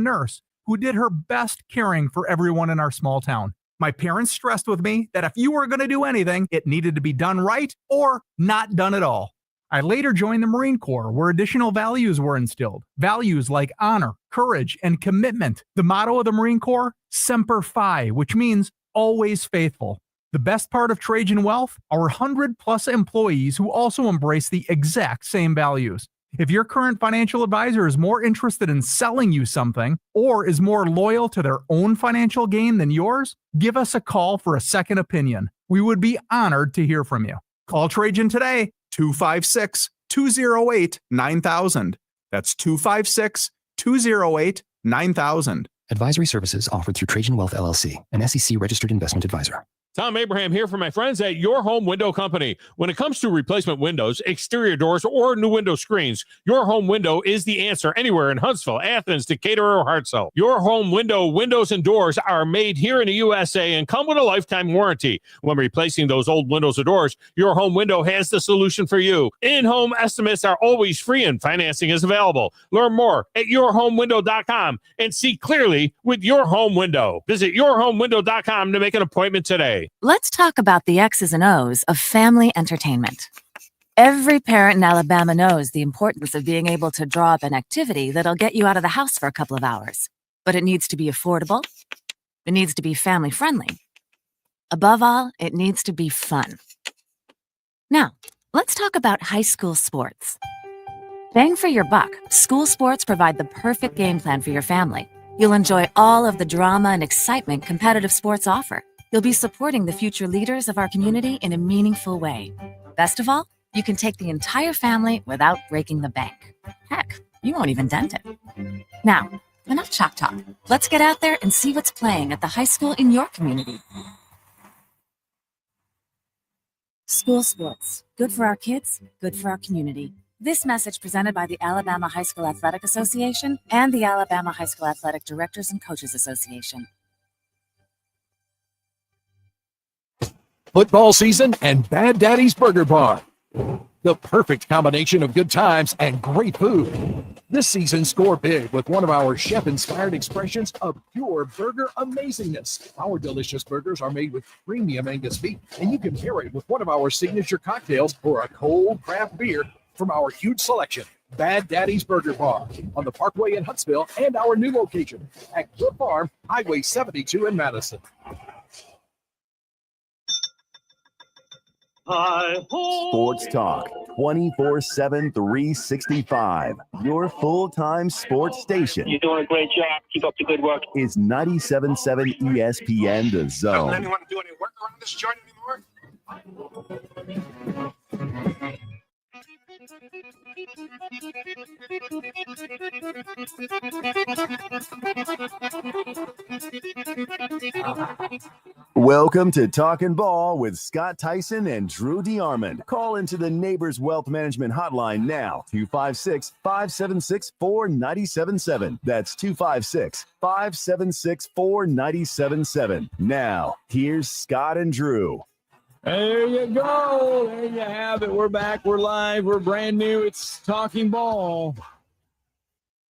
nurse who did her best caring for everyone in our small town. My parents stressed with me that if you were going to do anything, it needed to be done right or not done at all. I later joined the Marine Corps, where additional values were instilled. Values like honor, courage, and commitment. The motto of the Marine Corps, Semper Fi, which means always faithful. The best part of Trajan Wealth, our 100-plus employees who also embrace the exact same values. If your current financial advisor is more interested in selling you something or is more loyal to their own financial gain than yours, give us a call for a second opinion. We would be honored to hear from you. Call Trajan today, 256-208-9000. That's 256-208-9000. Advisory services offered through Trajan Wealth LLC, an SEC-registered investment advisor. Tom Abraham here for my friends at Your Home Window Company. When it comes to replacement windows, exterior doors, or new window screens, Your Home Window is the answer anywhere in Huntsville, Athens, Decatur, or Hartselle. Your Home Window windows and doors are made here in the USA and come with a lifetime warranty. When replacing those old windows or doors, Your Home Window has the solution for you. In-home estimates are always free and financing is available. Learn more at yourhomewindow.com and see clearly with Your Home Window. Visit yourhomewindow.com to make an appointment today. Let's talk about the X's and O's of family entertainment. Every parent in Alabama knows the importance of being able to draw up an activity that'll get you out of the house for a couple of hours. But it needs to be affordable. It needs to be family-friendly. Above all, it needs to be fun. Now, let's talk about high school sports. Bang for your buck, school sports provide the perfect game plan for your family. You'll enjoy all of the drama and excitement competitive sports offer. You'll be supporting the future leaders of our community in a meaningful way. Best of all, you can take the entire family without breaking the bank. Heck, you won't even dent it. Now, enough chalk talk. Let's get out there and see what's playing at the high school in your community. School sports. Good for our kids, good for our community. This message presented by the Alabama High School Athletic Association and the Alabama High School Athletic Directors and Coaches Association. Football season and Bad Daddy's Burger Bar. The perfect combination of good times and great food. This season, score big with one of our chef-inspired expressions of pure burger amazingness. Our delicious burgers are made with premium Angus beef, and you can pair it with one of our signature cocktails or a cold craft beer from our huge selection. Bad Daddy's Burger Bar on the Parkway in Huntsville and our new location at Cliff Farm, Highway 72 in Madison. Sports Talk, 24/7, 365. Your full-time sports station. You're doing a great job. Keep up the good work. Is 97.7 ESPN The Zone. Doesn't anyone do any work around this joint anymore? Welcome to Talkin' Ball with Scott Theisen and Drew DeArmond. Call into the Neighbors Wealth Management Hotline now, 256-576-4977. That's 256-576-4977. Now, here's Scott and Drew. There you go. There you have it. We're back. We're live. We're brand new. It's Talking Ball.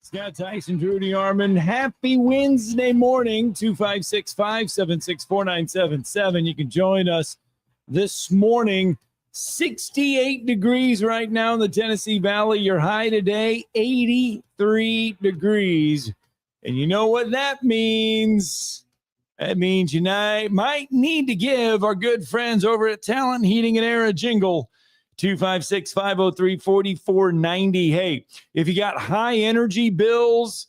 Scott Theisen, Drew DeArmond. Happy Wednesday morning, 256-576-4977. You can join us this morning. 68 degrees right now in the Tennessee Valley. Your high today, 83 degrees. And you know what that means? That means you might need to give our good friends over at Talent Heating and Air a jingle. 256-503-4490. Hey, if you got high energy bills,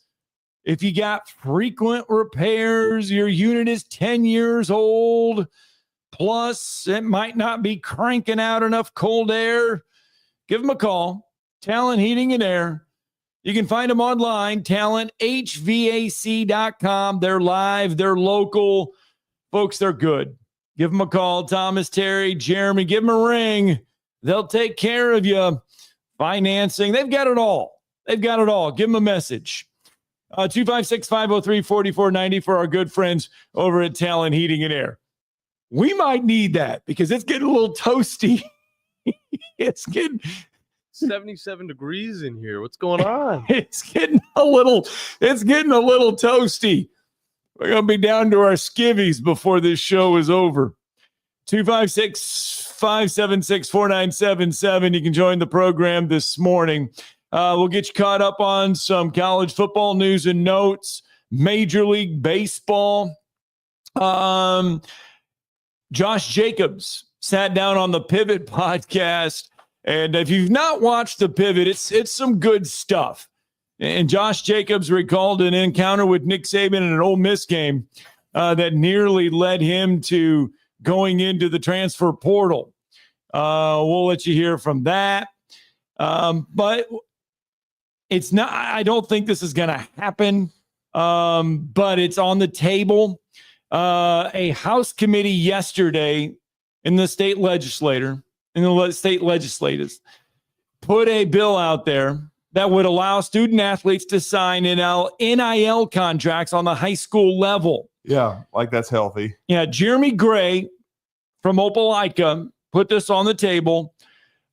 if you got frequent repairs, your unit is 10 years old, plus it might not be cranking out enough cold air, give them a call. Talent Heating and Air. You can find them online, talenthvac.com. They're live. They're local. Folks, they're good. Give them a call. Thomas, Terry, Jeremy, give them a ring. They'll take care of you. Financing. They've got it all. They've got it all. Give them a message. 256-503-4490 for our good friends over at Talent Heating and Air. We might need that because it's getting a little toasty. It's getting 77 degrees in here. What's going on? It's getting a little toasty. We're going to be down to our skivvies before this show is over. 256-576-4977. You can join the program this morning. We'll get you caught up on some college football news and notes, Major League Baseball. Josh Jacobs sat down on the Pivot podcast, and if you've not watched the Pivot, it's some good stuff. And Josh Jacobs recalled an encounter with Nick Saban in an Ole Miss game that nearly led him to going into the transfer portal. We'll let you hear from that. But it's not, I don't think this is going to happen, but it's on the table. A House committee yesterday in the state legislators put a bill out there that would allow student athletes to sign NIL contracts on the high school level. Yeah, like that's healthy. Yeah, Jeremy Gray from Opelika put this on the table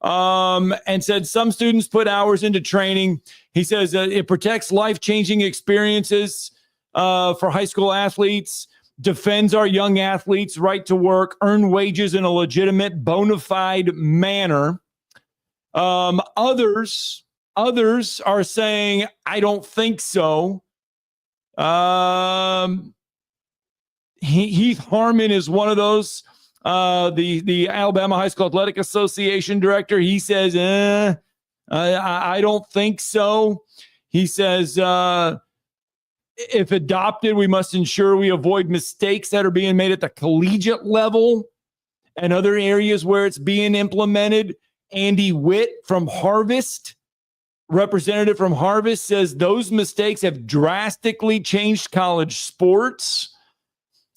and said some students put hours into training. He says it protects life-changing experiences for high school athletes, defends our young athletes' right to work, earn wages in a legitimate, bona fide manner. Others are saying, I don't think so. Heath Harmon is one of those, the Alabama High School Athletic Association director. He says, I don't think so. He says, if adopted, we must ensure we avoid mistakes that are being made at the collegiate level and other areas where it's being implemented. Andy Witt from Harvest, representative from Harvest, says those mistakes have drastically changed college sports.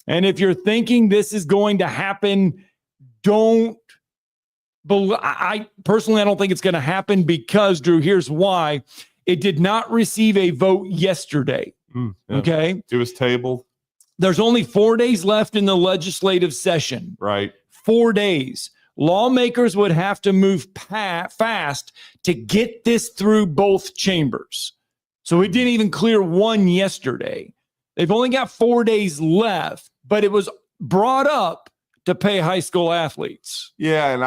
And if you're thinking this is going to happen, I personally don't think it's going to happen because, Drew, here's why. It did not receive a vote yesterday. Yeah. Okay. It was tabled. There's only 4 days left in the legislative session. Right. 4 days. Lawmakers would have to move fast to get this through both chambers. So it didn't even clear one yesterday. They've only got 4 days left, but it was brought up to pay high school athletes. Yeah, and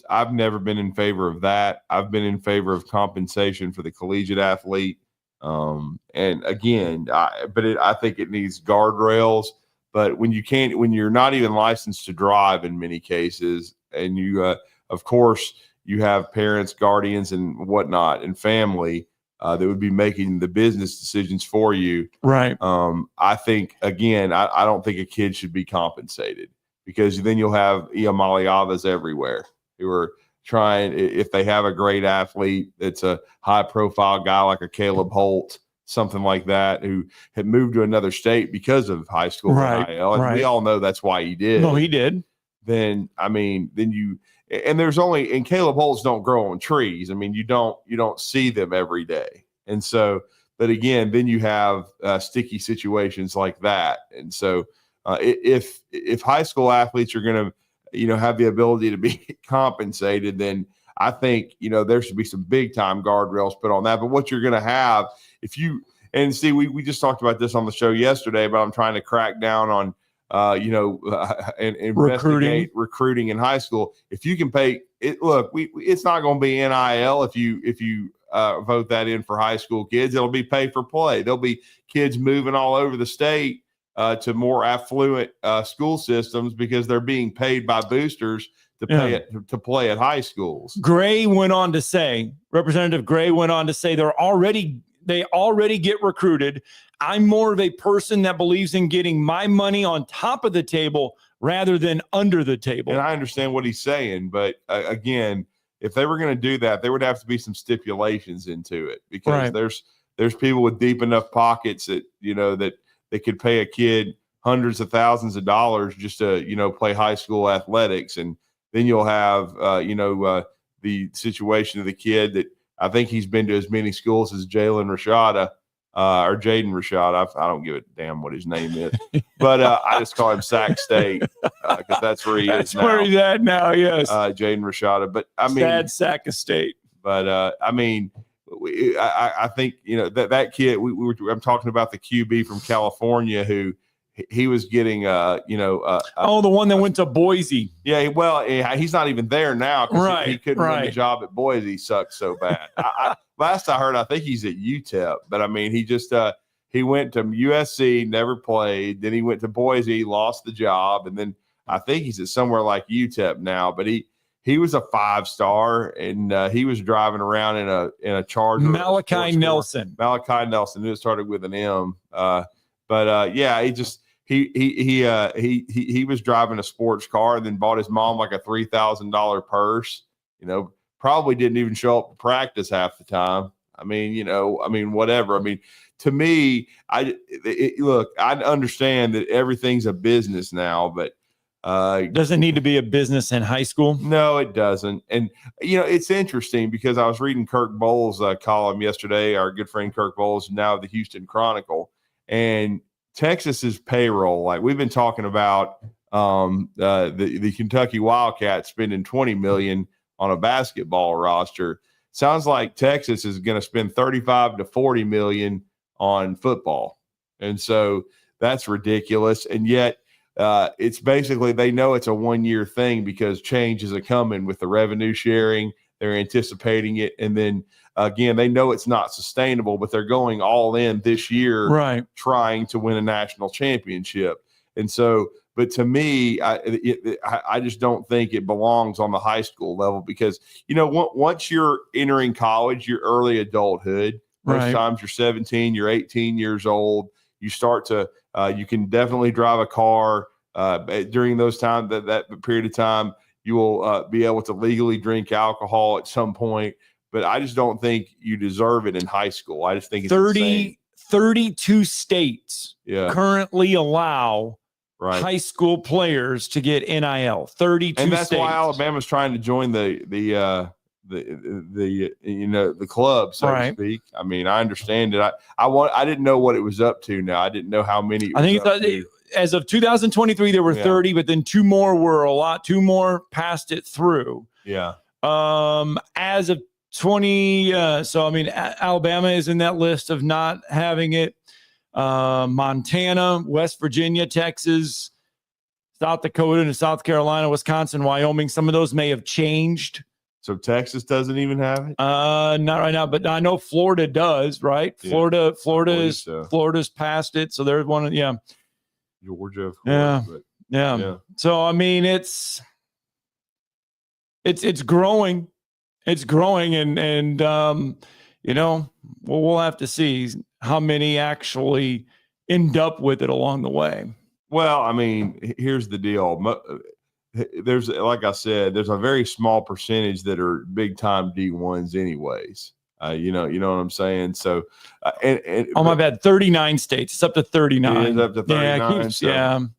I've never been in favor of that. I've been in favor of compensation for the collegiate athlete. And again, I think it needs guardrails. But when you're not even licensed to drive in many cases, and you, of course, you have parents, guardians, and whatnot, and family that would be making the business decisions for you. Right. I think, again, I don't think a kid should be compensated, because then you'll have Iamaliavas everywhere who are trying, if they have a great athlete that's a high-profile guy like a Caleb Holt, something like that, who had moved to another state because of high school NIL. And we all know that's why he did. No, he did. Then there's only, and Caleb Holtz don't grow on trees. I mean, you don't see them every day. And so, but again, then you have sticky situations like that. And so if high school athletes are going to, have the ability to be compensated, then I think, there should be some big time guardrails put on that. But what you're going to have, and see, we just talked about this on the show yesterday, but I'm trying to crack down on, and investigate recruiting in high school. If you can pay it, look, it's not going to be NIL if you vote that in for high school kids. It'll be pay for play. There'll be kids moving all over the state to more affluent school systems because they're being paid by boosters to play at high schools. Representative Gray went on to say they already get recruited. I'm more of a person that believes in getting my money on top of the table rather than under the table. And I understand what he's saying, but again, if they were going to do that, there would have to be some stipulations into it, because there's people with deep enough pockets that, that they could pay a kid hundreds of thousands of dollars just to, play high school athletics. And then you'll have, the situation of the kid that I think he's been to as many schools as Jaden Rashada. I don't give a damn what his name is, but I just call him Sac State because that's where he is now. That's where he's at now, yes. Jaden Rashada. But I mean, sad Sac State. But I mean, I think that kid. I'm talking about the QB from California who he was getting. The one that went to Boise. Yeah, well, he's not even there now because Right, he couldn't win the right. job at Boise. He sucked so bad. Last I heard, I think he's at UTEP. But I mean, he just he went to USC, never played. Then he went to Boise, lost the job, and then I think he's at somewhere like UTEP now. But he was a 5-star, and he was driving around in a Charger. Malachi Nelson. Malachi Nelson. It started with an M. Yeah, he just. He was driving a sports car and then bought his mom like a $3,000 purse. Probably didn't even show up to practice half the time. I mean, whatever. I mean, to me, look, I understand that everything's a business now, but doesn't need to be a business in high school. No, it doesn't. And it's interesting because I was reading Kirk Bowles' column yesterday. Our good friend Kirk Bowles, now of the Houston Chronicle, and Texas's payroll, like we've been talking about, the Kentucky Wildcats spending $20 million on a basketball roster. Sounds like Texas is going to spend $35 to $40 million on football, and so that's ridiculous. And yet, it's basically they know it's a 1-year thing because change is a coming with the revenue sharing. They're anticipating it, and then again, they know it's not sustainable, but they're going all in this year, right? Trying to win a national championship. And so, but to me, I just don't think it belongs on the high school level because once you're entering college, you're early adulthood. Most times you're 17, you're 18 years old. You start to you can definitely drive a car during those times. That period of time, you will be able to legally drink alcohol at some point. But I just don't think you deserve it in high school. I just think it's 32 states currently allow high school players to get NIL. 32 and that's states. why Alabama's trying to join the club, so to speak. I mean, I understand it. I didn't know what it was up to now. I didn't know how many. I think as of 2023 there were 30, but then two more passed it through. Yeah. As of 20, Alabama is in that list of not having it. Montana, West Virginia, Texas, South Dakota, and South Carolina, Wisconsin, Wyoming. Some of those may have changed. So Texas doesn't even have it? Not right now, but I know Florida does, right? Yeah. Florida's passed it. So there's one, Georgia, of course. Yeah. But, yeah. So I mean, it's growing. It's growing, and we'll have to see how many actually end up with it along the way. Well, I mean, here's the deal. There's, like I said, there's a very small percentage that are big time D1s anyways. You know what I'm saying? So, my bad. 39 states. It's up to 39. It is up to 39.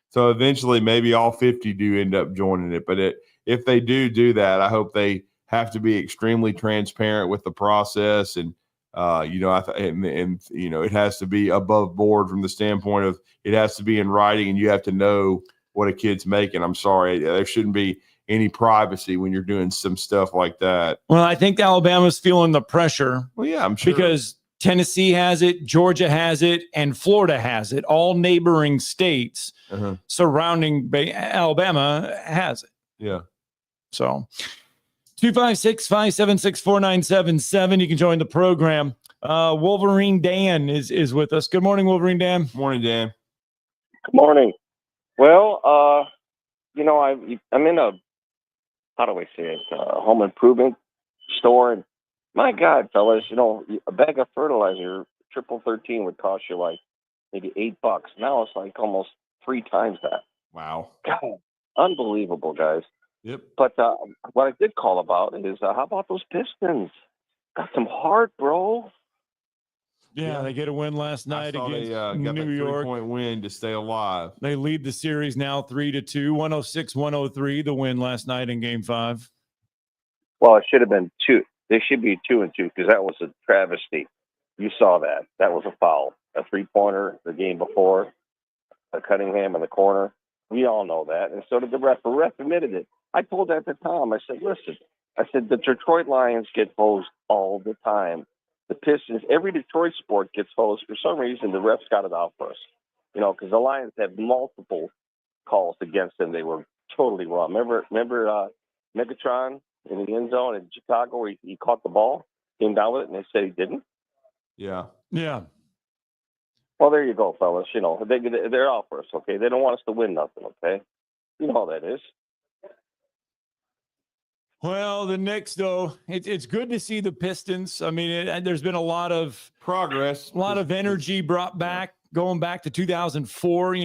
So eventually maybe all 50 do end up joining it. But if they do that, I hope they have to be extremely transparent with the process. And, it has to be above board from the standpoint of it has to be in writing and you have to know what a kid's making. I'm sorry. There shouldn't be any privacy when you're doing some stuff like that. Well, I think Alabama's feeling the pressure. Well, yeah, I'm sure. Because Tennessee has it, Georgia has it, and Florida has it. All neighboring states surrounding Alabama has it. Yeah. So 256-576-4977. You can join the program. Wolverine Dan is with us. Good morning, Wolverine Dan. Morning, Dan. Good morning. Well, I'm in a, how do I say it, home improvement store. And my God, fellas, a bag of fertilizer, 13 would cost you like maybe $8. Now it's like almost 3 times that. Wow. God, unbelievable, guys. Yep. But what I did call about is how about those Pistons? Got some heart, bro. Yeah, they get a win last night against got New York. 3-point win to stay alive. They lead the series now 3-2, 106-103, the win last night in Game 5. Well, it should have been 2. They should be 2-2 because that was a travesty. You saw that. That was a foul. A 3-pointer the game before, a Cunningham in the corner. We all know that. And so did the ref. The ref admitted it. I told that to Tom. I said, listen, I said the Detroit Lions get hosed all the time. The Pistons, every Detroit sport gets hosed. For some reason, the refs got it out for us. Because the Lions had multiple calls against them. They were totally wrong. Remember Megatron in the end zone in Chicago where he caught the ball, came down with it, and they said he didn't? Yeah. Yeah. Well, there you go, fellas. They're out for us, okay? They don't want us to win nothing, okay? You know how that is. Well, the Knicks, though, it's good to see the Pistons. I mean, there's been a lot of progress, a lot of energy brought back, going back to 2004.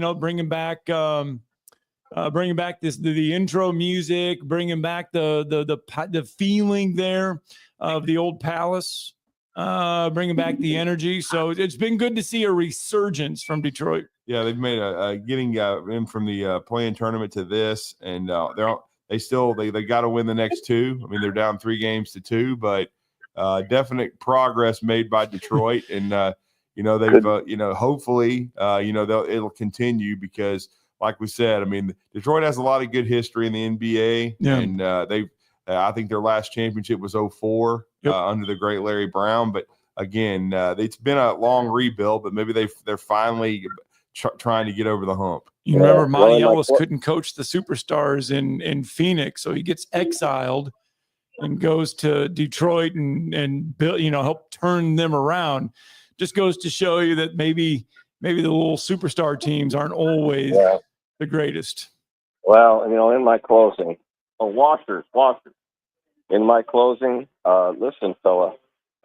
Bringing back the intro music, bringing back the feeling there of the old Palace, bringing back the energy. So it's been good to see a resurgence from Detroit. Yeah, they've made getting in from the play-in tournament to this, and they got to win the next two. I mean, they're down 3-2, but definite progress made by Detroit, and they've hopefully it'll continue because, like we said, I mean, Detroit has a lot of good history in the NBA, and I think their last championship was 2004 under the great Larry Brown. But again, it's been a long rebuild, but maybe they're finally trying to get over the hump. You remember Monty Ellis couldn't coach the superstars in Phoenix, so he gets exiled and goes to Detroit and help turn them around. Just goes to show you that maybe the little superstar teams aren't always the greatest. Well, in my closing, washers. In my closing, listen, fella,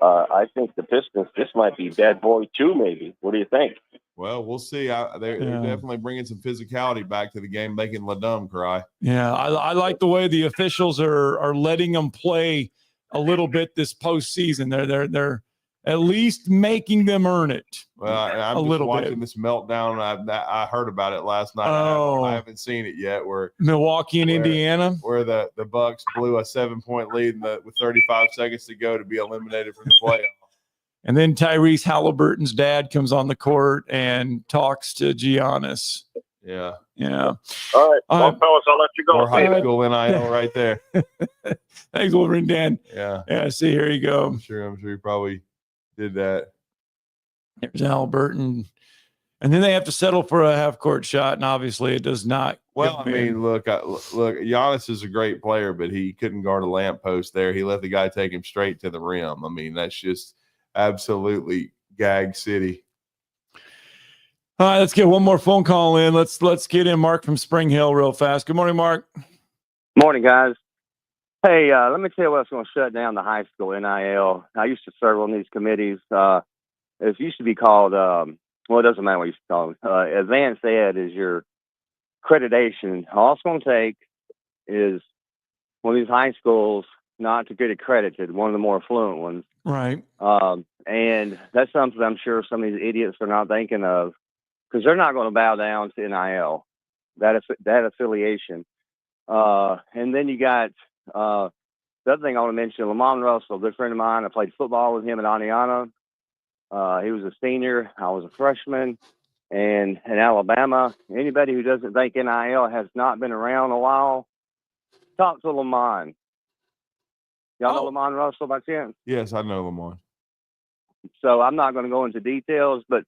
I think the Pistons, this might be bad boy 2, maybe. What do you think? Well, we'll see. They're definitely bringing some physicality back to the game, making Ladum cry. Yeah, I like the way the officials are letting them play a little bit this postseason. They're at least making them earn it. Well, I'm just watching this meltdown. I heard about it last night. I haven't seen it yet. Where Milwaukee and Indiana, where the Bucks blew a 7-point lead with 35 seconds to go to be eliminated from the playoffs. And then Tyrese Halliburton's dad comes on the court and talks to Giannis. Yeah. All right. Well, fellas, I'll let you go. More high school NIL right there. Thanks, Wolverine Dan. Yeah. See, here you go. I'm sure you probably did that. There's Halliburton. And then they have to settle for a half-court shot, and obviously it does not. Well, I mean, look, Giannis is a great player, but he couldn't guard a lamppost there. He let the guy take him straight to the rim. I mean, that's just absolutely gag city. All right, let's get one more phone call in. Let's get in Mark from Spring Hill real fast. Good morning, Mark. Morning, guys. Hey, let me tell you what's going to shut down the high school NIL. I used to serve on these committees. It used to be called, it doesn't matter what you used to call it. Advanced Ed is your accreditation. All it's going to take is one of these high schools not to get accredited, one of the more affluent ones. Right. And that's something I'm sure some of these idiots are not thinking of, because they're not going to bow down to NIL, that affiliation. And then you got the other thing I want to mention, Lamont Russell, a good friend of mine. I played football with him at Aniana. He was a senior. I was a freshman. And in Alabama, anybody who doesn't think NIL has not been around a while, talk to Lamont. Y'all know Lamont Russell by chance? Yes, I know Lamont. So I'm not going to go into details, but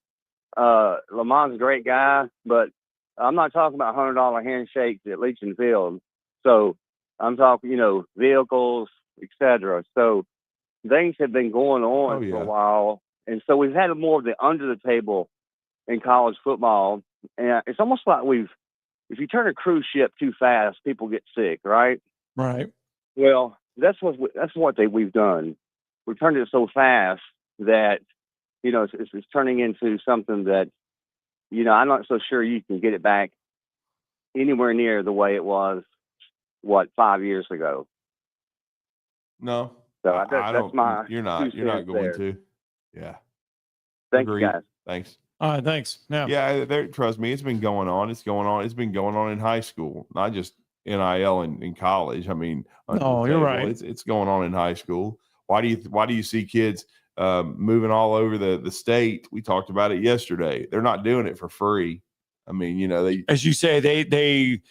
Lamont's a great guy, but I'm not talking about $100 handshakes at Legion Field. So I'm talking, vehicles, etc. So things have been going on for a while. And so we've had more of the under the table in college football. And it's almost like if you turn a cruise ship too fast, people get sick, right? Right. Well, that's what we've done. We've turned it so fast that, it's turning into something that, I'm not so sure you can get it back anywhere near the way it was, 5 years ago. No. So that's my. You're not going to. Yeah. Thank you, guys. Thanks. All right, thanks. Yeah, trust me, it's been going on. It's been going on in high school, not just NIL in college. I mean, you're right. It's going on in high school. Why do you see kids moving all over the state? We talked about it yesterday. They're not doing it for free. I mean, they, as you say, they've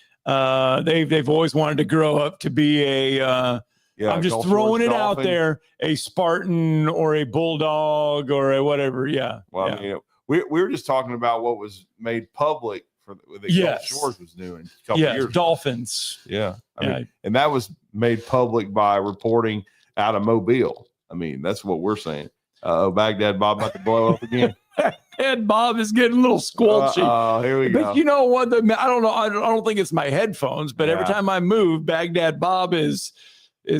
always wanted to grow up to be a Yeah, I'm just Gulf throwing Shores it out Dolphins. there. A Spartan or a Bulldog or a whatever. Yeah. Well, yeah. I mean, we were just talking about what was made public for that Gulf Yes. Shores was doing a couple years ago. Dolphins. Yeah. I Yeah. mean, and that was made public by reporting out of Mobile. I mean, that's what we're saying. Baghdad Bob about to blow up again. And Bob is getting a little squelchy. Oh, here we go. But you know what? I don't know. I don't think it's my headphones, but every Yeah. time I move, Baghdad Bob is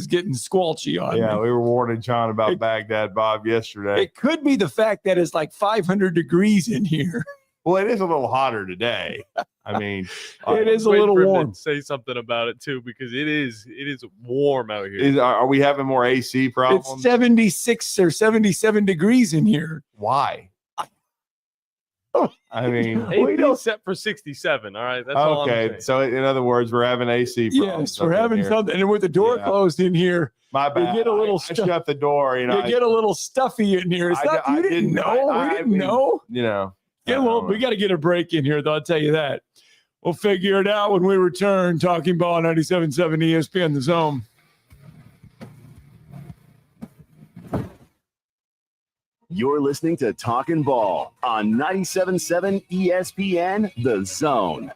getting squelchy on Yeah, me. we were warning John about Baghdad Bob yesterday. It could be the fact that it's like 500 degrees in here. Well, it is a little hotter today. I mean, It is a Waiting little for him to warm. say something about it too, because it is warm out here. Are we having more AC problems? It's 76 or 77 degrees in here. Why? I mean, AC set for 67. All right, that's all I'm okay. saying. So in other words, we're having AC problems. Yes, we're having here. something. And with the door Yeah. closed in here, My bad. get a little I shut the door. You know, you get a little stuffy in here. It's not, you didn't know. We didn't know. You know, Get a little, we got to get a break in here, though. I'll tell you that. We'll figure it out when we return. Talking Ball 97.7 ESPN, The Zone. You're listening to Talkin' Ball on 97.7 ESPN, The Zone.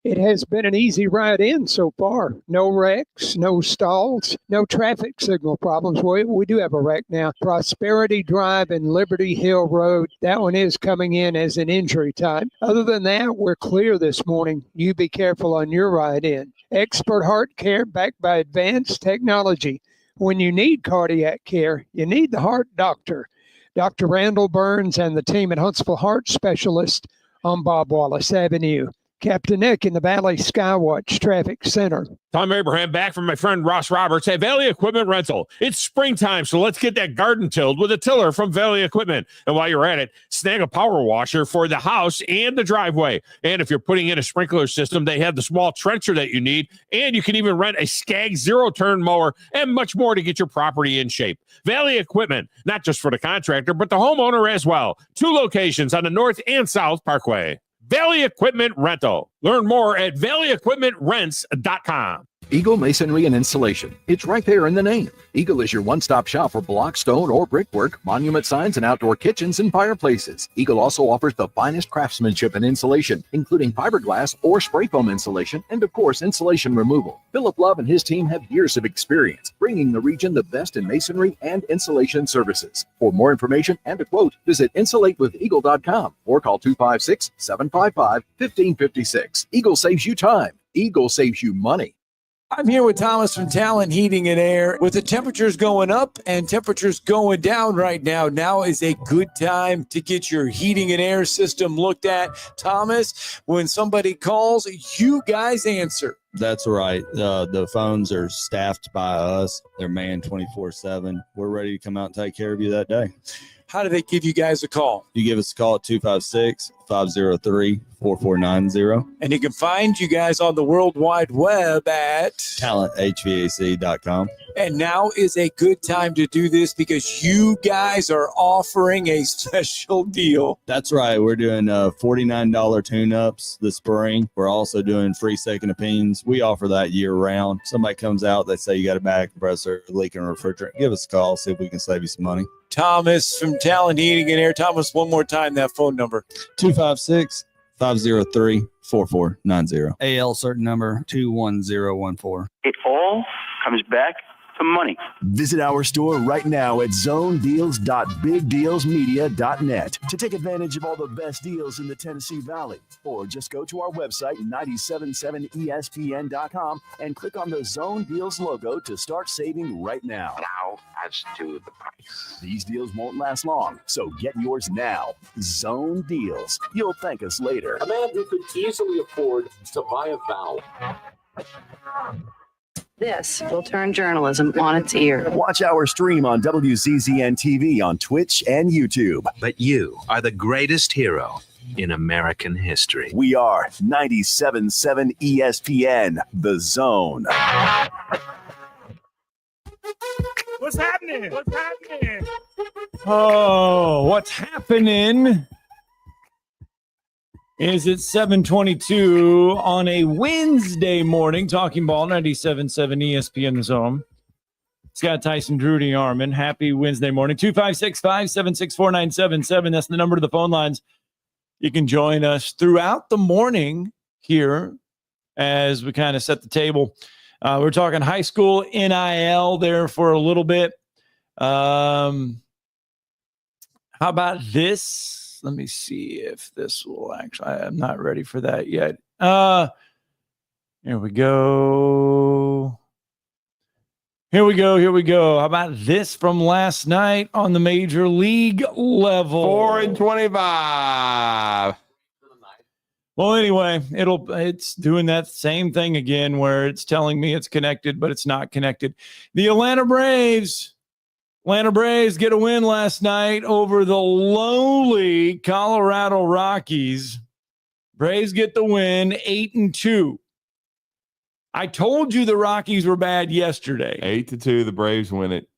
It has been an easy ride in so far. No wrecks, no stalls, no traffic signal problems. Well, we do have a wreck now. Prosperity Drive and Liberty Hill Road. That one is coming in as an injury time. Other than that, we're clear this morning. You be careful on your ride in. Expert heart care backed by advanced technology. When you need cardiac care, you need the heart doctor. Dr. Randall Burns and the team at Huntsville Heart Specialist on Bob Wallace Avenue. Captain Nick in the Valley Skywatch Traffic Center. Tom Abraham back from my friend Ross Roberts at Valley Equipment Rental. It's springtime, so let's get that garden tilled with a tiller from Valley Equipment. And while you're at it, snag a power washer for the house and the driveway. And if you're putting in a sprinkler system, they have the small trencher that you need. And you can even rent a Skag zero-turn mower and much more to get your property in shape. Valley Equipment, not just for the contractor, but the homeowner as well. 2 locations on the North and South Parkway. Valley Equipment Rental. Learn more at valleyequipmentrents.com. Eagle Masonry and Installation. It's right there in the name. Eagle is your one-stop shop for block, stone, or brickwork, monument signs, and outdoor kitchens and fireplaces. Eagle also offers the finest craftsmanship and insulation, including fiberglass or spray foam insulation, and of course, insulation removal. Philip Love and his team have years of experience, bringing the region the best in masonry and insulation services. For more information and a quote, visit insulatewitheagle.com or call 256-755-1556. Eagle saves you time. Eagle saves you money. I'm here with Thomas from Talon Heating and Air. With the temperatures going up and temperatures going down right now, now is a good time to get your heating and air system looked at. Thomas, when somebody calls, you guys answer. That's right. The phones are staffed by us. They're manned 24/7. We're ready to come out and take care of you that day. How do they give you guys a call? You give us a call at 256-503-4490. And you can find you guys on the World Wide Web at talenthvac.com. And now is a good time to do this because you guys are offering a special deal. That's right. We're doing $49 tune-ups this spring. We're also doing free second opinions. We offer that year-round. Somebody comes out, they say you got a back compressor, leaking refrigerant. Give us a call, see if we can save you some money. Thomas from Talon Heating and Air. Thomas, one more time, that phone number. 256-503-4490. AL certain number 21014. It all comes back to money. Visit our store right now at zonedeals.bigdealsmedia.net to take advantage of all the best deals in the Tennessee Valley. Or just go to our website, 977espn.com, and click on the Zone Deals logo to start saving right now. Now, as to the price. These deals won't last long, so get yours now. Zone Deals. You'll thank us later. A man who could easily afford to buy a vowel. This will turn journalism on its ear. Watch our stream on WCZN TV on Twitch and YouTube. But you are the greatest hero in American history. We are 97.7 ESPN, The Zone. What's happening? What's happening? Oh, what's happening Is it 7:22 on a Wednesday morning? Talking Ball 97.7 ESPN Zone. Scott Tyson, Drew DeArmond. Happy Wednesday morning. 256-576-4977. That's the number to the phone lines. You can join us throughout the morning here as we kind of set the table. We're talking high school NIL there for a little bit. How about this? Let me see if this will actually, I'm not ready for that yet. Here we go. Here we go. How about this from last night on the major league level? 4-25. Well, anyway, it's doing that same thing again where it's telling me it's connected, but it's not connected. The Atlanta Braves get a win last night over the lowly Colorado Rockies. Braves get the win, 8-2. I told you the Rockies were bad yesterday. 8-2, the Braves win it.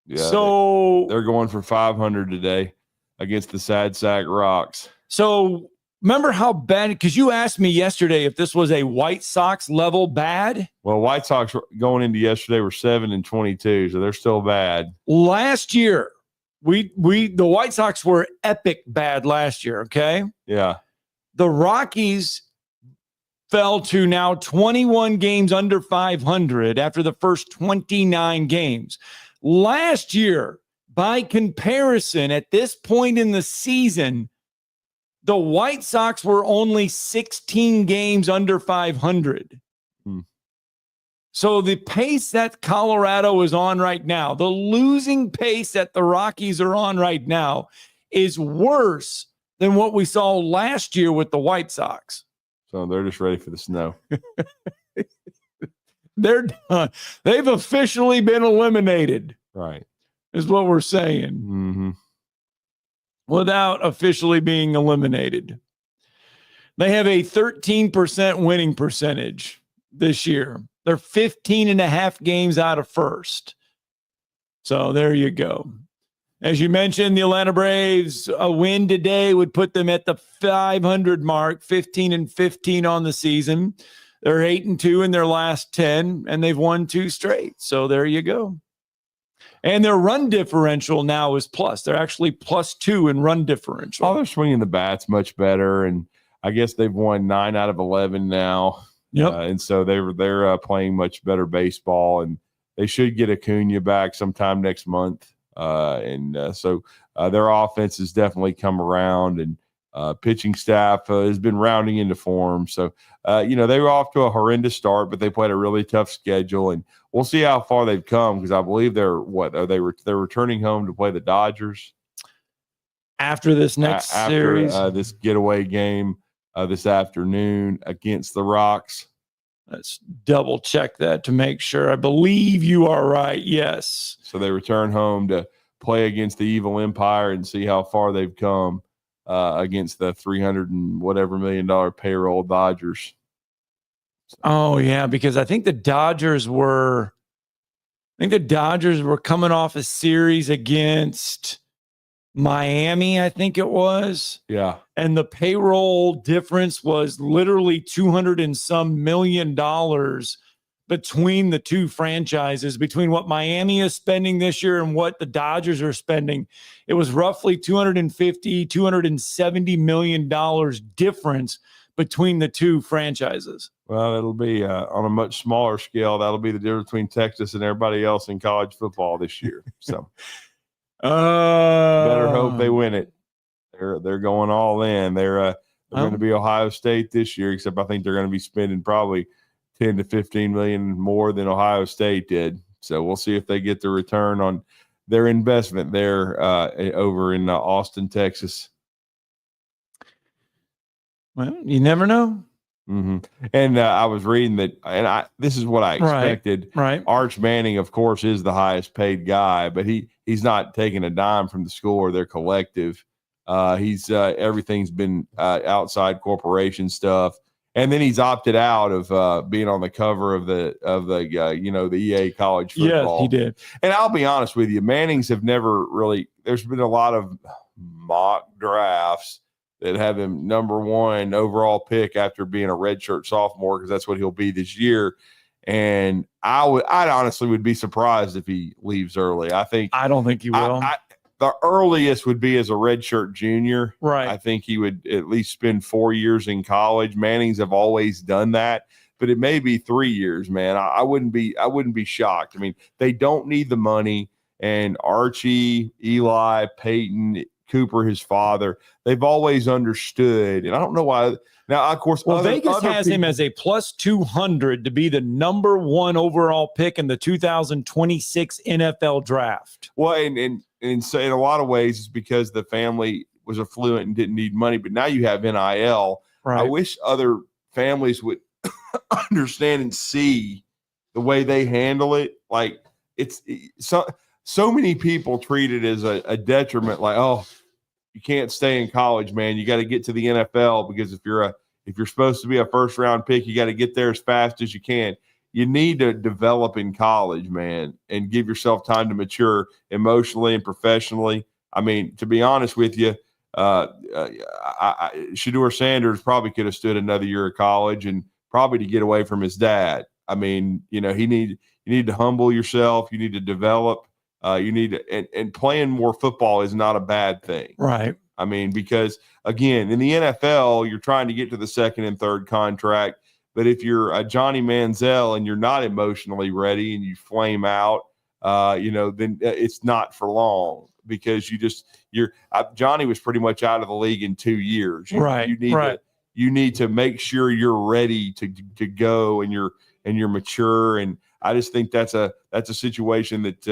Yeah, so they're going for 500 today against the Sad Sack Rocks. So remember how bad, because you asked me yesterday if this was a White Sox level bad. Well, White Sox going into yesterday were 7-22, so they're still bad. Last year, the White Sox were epic bad last year, okay? Yeah. The Rockies fell to now 21 games under 500 after the first 29 games. Last year, by comparison, at this point in the season, the White Sox were only 16 games under 500. So the pace that Colorado is on right now, the losing pace that the Rockies are on right now, is worse than what we saw last year with the White Sox. So they're just ready for the snow. They're done. They've officially been eliminated. Right. Is what we're saying. Mm-hmm. Without officially being eliminated. They have a 13% winning percentage this year. They're 15.5 games out of first. So there you go. As you mentioned, the Atlanta Braves, a win today would put them at the 500 mark, 15-15 on the season. They're 8-2 in their last 10, and they've won 2 straight. So there you go. And their run differential now is plus. They're actually +2 in run differential. Oh, they're swinging the bats much better, and I guess they've won 9 out of 11 now. Yep. And so they're playing much better baseball, and they should get Acuna back sometime next month. So their offense has definitely come around, and pitching staff has been rounding into form. So, they were off to a horrendous start, but they played a really tough schedule, and we'll see how far they've come, because I believe they're returning home to play the Dodgers after this next series, this getaway game this afternoon against the Rocks. Let's double check that to make sure. I believe you are right. Yes. So they return home to play against the Evil Empire and see how far they've come against the $300 and whatever million payroll Dodgers. Oh yeah, because I think the Dodgers were coming off a series against Miami, I think it was. Yeah. And the payroll difference was literally $200 and some million between the two franchises, between what Miami is spending this year and what the Dodgers are spending. It was roughly $270 million difference between the two franchises. Well, it'll be on a much smaller scale. That'll be the difference between Texas and everybody else in college football this year. So better hope they win it. They're going all in. They're going to be Ohio State this year, except I think they're going to be spending probably 10 to 15 million more than Ohio State did. So we'll see if they get the return on their investment there over in Austin, Texas. Well, you never know. Mm-hmm. And I was reading that, and this is what I expected. Right. Arch Manning, of course, is the highest paid guy, but he's not taking a dime from the school or their collective. He's everything's been outside corporation stuff, and then he's opted out of being on the cover of the EA college football. Yes, he did. And I'll be honest with you, Mannings have never really. There's been a lot of mock drafts that have him number 1 overall pick after being a redshirt sophomore, because that's what he'll be this year. And I honestly would be surprised if he leaves early. I don't think he will. The earliest would be as a redshirt junior. Right. I think he would at least spend 4 years in college. Mannings have always done that, but it may be 3 years, man. I wouldn't be shocked. I mean, they don't need the money, and Archie, Eli, Peyton, Cooper, his father, they've always understood. And I don't know why. Now, of course, Vegas has him as a plus 200 to be the number 1 overall pick in the 2026 NFL draft. Well, and so in a lot of ways, it's because the family was affluent and didn't need money. But now you have NIL. Right. I wish other families would understand and see the way they handle it. Like, it's so many people treat it as a detriment. Like, oh, you can't stay in college, man. You got to get to the NFL, because if you're supposed to be a first round pick, you got to get there as fast as you can. You need to develop in college, man, and give yourself time to mature emotionally and professionally. I mean, to be honest with you, Shedeur Sanders probably could have stood another year of college, and probably to get away from his dad. I mean, you need to humble yourself. You need to develop. You need to, and playing more football is not a bad thing. Right. I mean, because again, in the NFL, you're trying to get to the second and third contract. But if you're a Johnny Manziel and you're not emotionally ready and you flame out, then it's not for long, because Johnny was pretty much out of the league in 2 years. You need to make sure you're ready to go, and you're mature. And I just think that's a situation that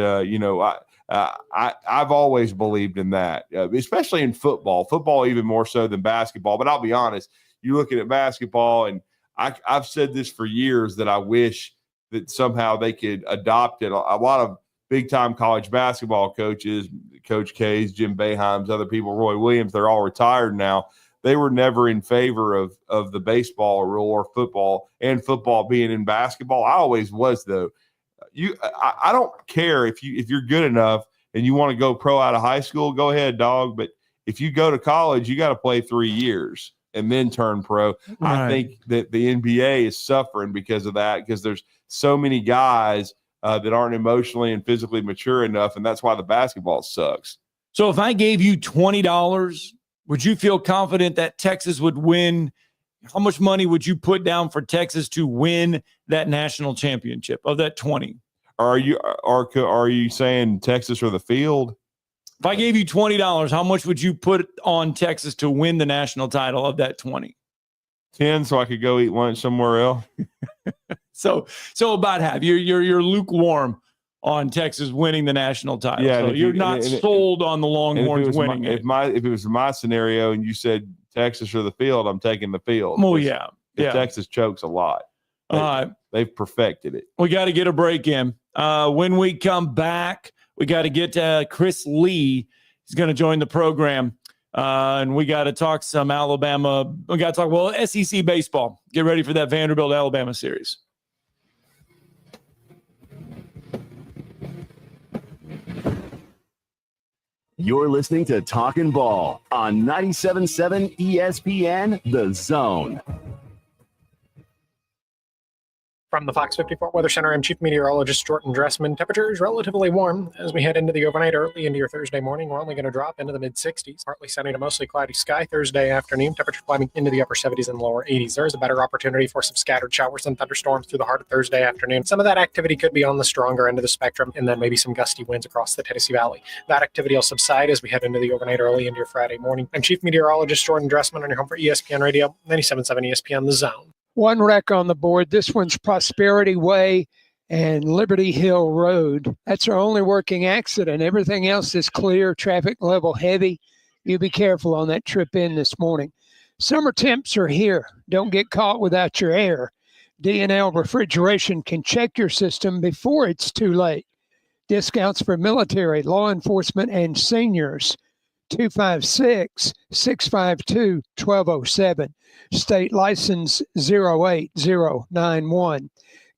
I've always believed in that, especially in football even more so than basketball. But I'll be honest, you look at basketball, and I've said this for years, that I wish that somehow they could adopt it. A lot of big-time college basketball coaches, Coach K's, Jim Boeheim's, other people, Roy Williams, they're all retired now. They were never in favor of the baseball rule or football, and football being in basketball. I always was, though. I don't care if you're good enough and you want to go pro out of high school, go ahead, dog. But if you go to college, you got to play 3 years and then turn pro. Right. I think that the NBA is suffering because of that, because there's so many guys that aren't emotionally and physically mature enough, and that's why the basketball sucks. So if I gave you $20, would you feel confident that Texas would win? How much money would you put down for Texas to win that national championship of that 20? Are you saying Texas or the field? If I gave you $20, how much would you put on Texas to win the national title of that 20? 10, so I could go eat lunch somewhere else. So about half. You're lukewarm on Texas winning the national title. Yeah, so you're not sold on the Longhorns winning it. If it was my scenario and you said Texas or the field, I'm taking the field. Oh, yeah. Texas chokes a lot. They've perfected it. We got to get a break in. When we come back, we got to get to Chris Lee. He's going to join the program. And we got to talk some Alabama. We got to talk, SEC baseball. Get ready for that Vanderbilt-Alabama series. You're listening to Talkin' Ball on 97.7 ESPN, The Zone. From the Fox 54 Weather Center, I'm Chief Meteorologist Jordan Dressman. Temperature is relatively warm as we head into the overnight, early into your Thursday morning. We're only going to drop into the mid-60s. Partly sunny to mostly cloudy sky Thursday afternoon. Temperature climbing into the upper 70s and lower 80s. There is a better opportunity for some scattered showers and thunderstorms through the heart of Thursday afternoon. Some of that activity could be on the stronger end of the spectrum, and then maybe some gusty winds across the Tennessee Valley. That activity will subside as we head into the overnight, early into your Friday morning. I'm Chief Meteorologist Jordan Dressman on your home for ESPN Radio, 97.7 ESPN, The Zone. One wreck on the board. This one's Prosperity Way and Liberty Hill Road. That's our only working accident. Everything else is clear, traffic level heavy. You be careful on that trip in this morning. Summer temps are here. Don't get caught without your air. D&L Refrigeration can check your system before it's too late. Discounts for military, law enforcement, and seniors. 256-652-1207. State license 08091.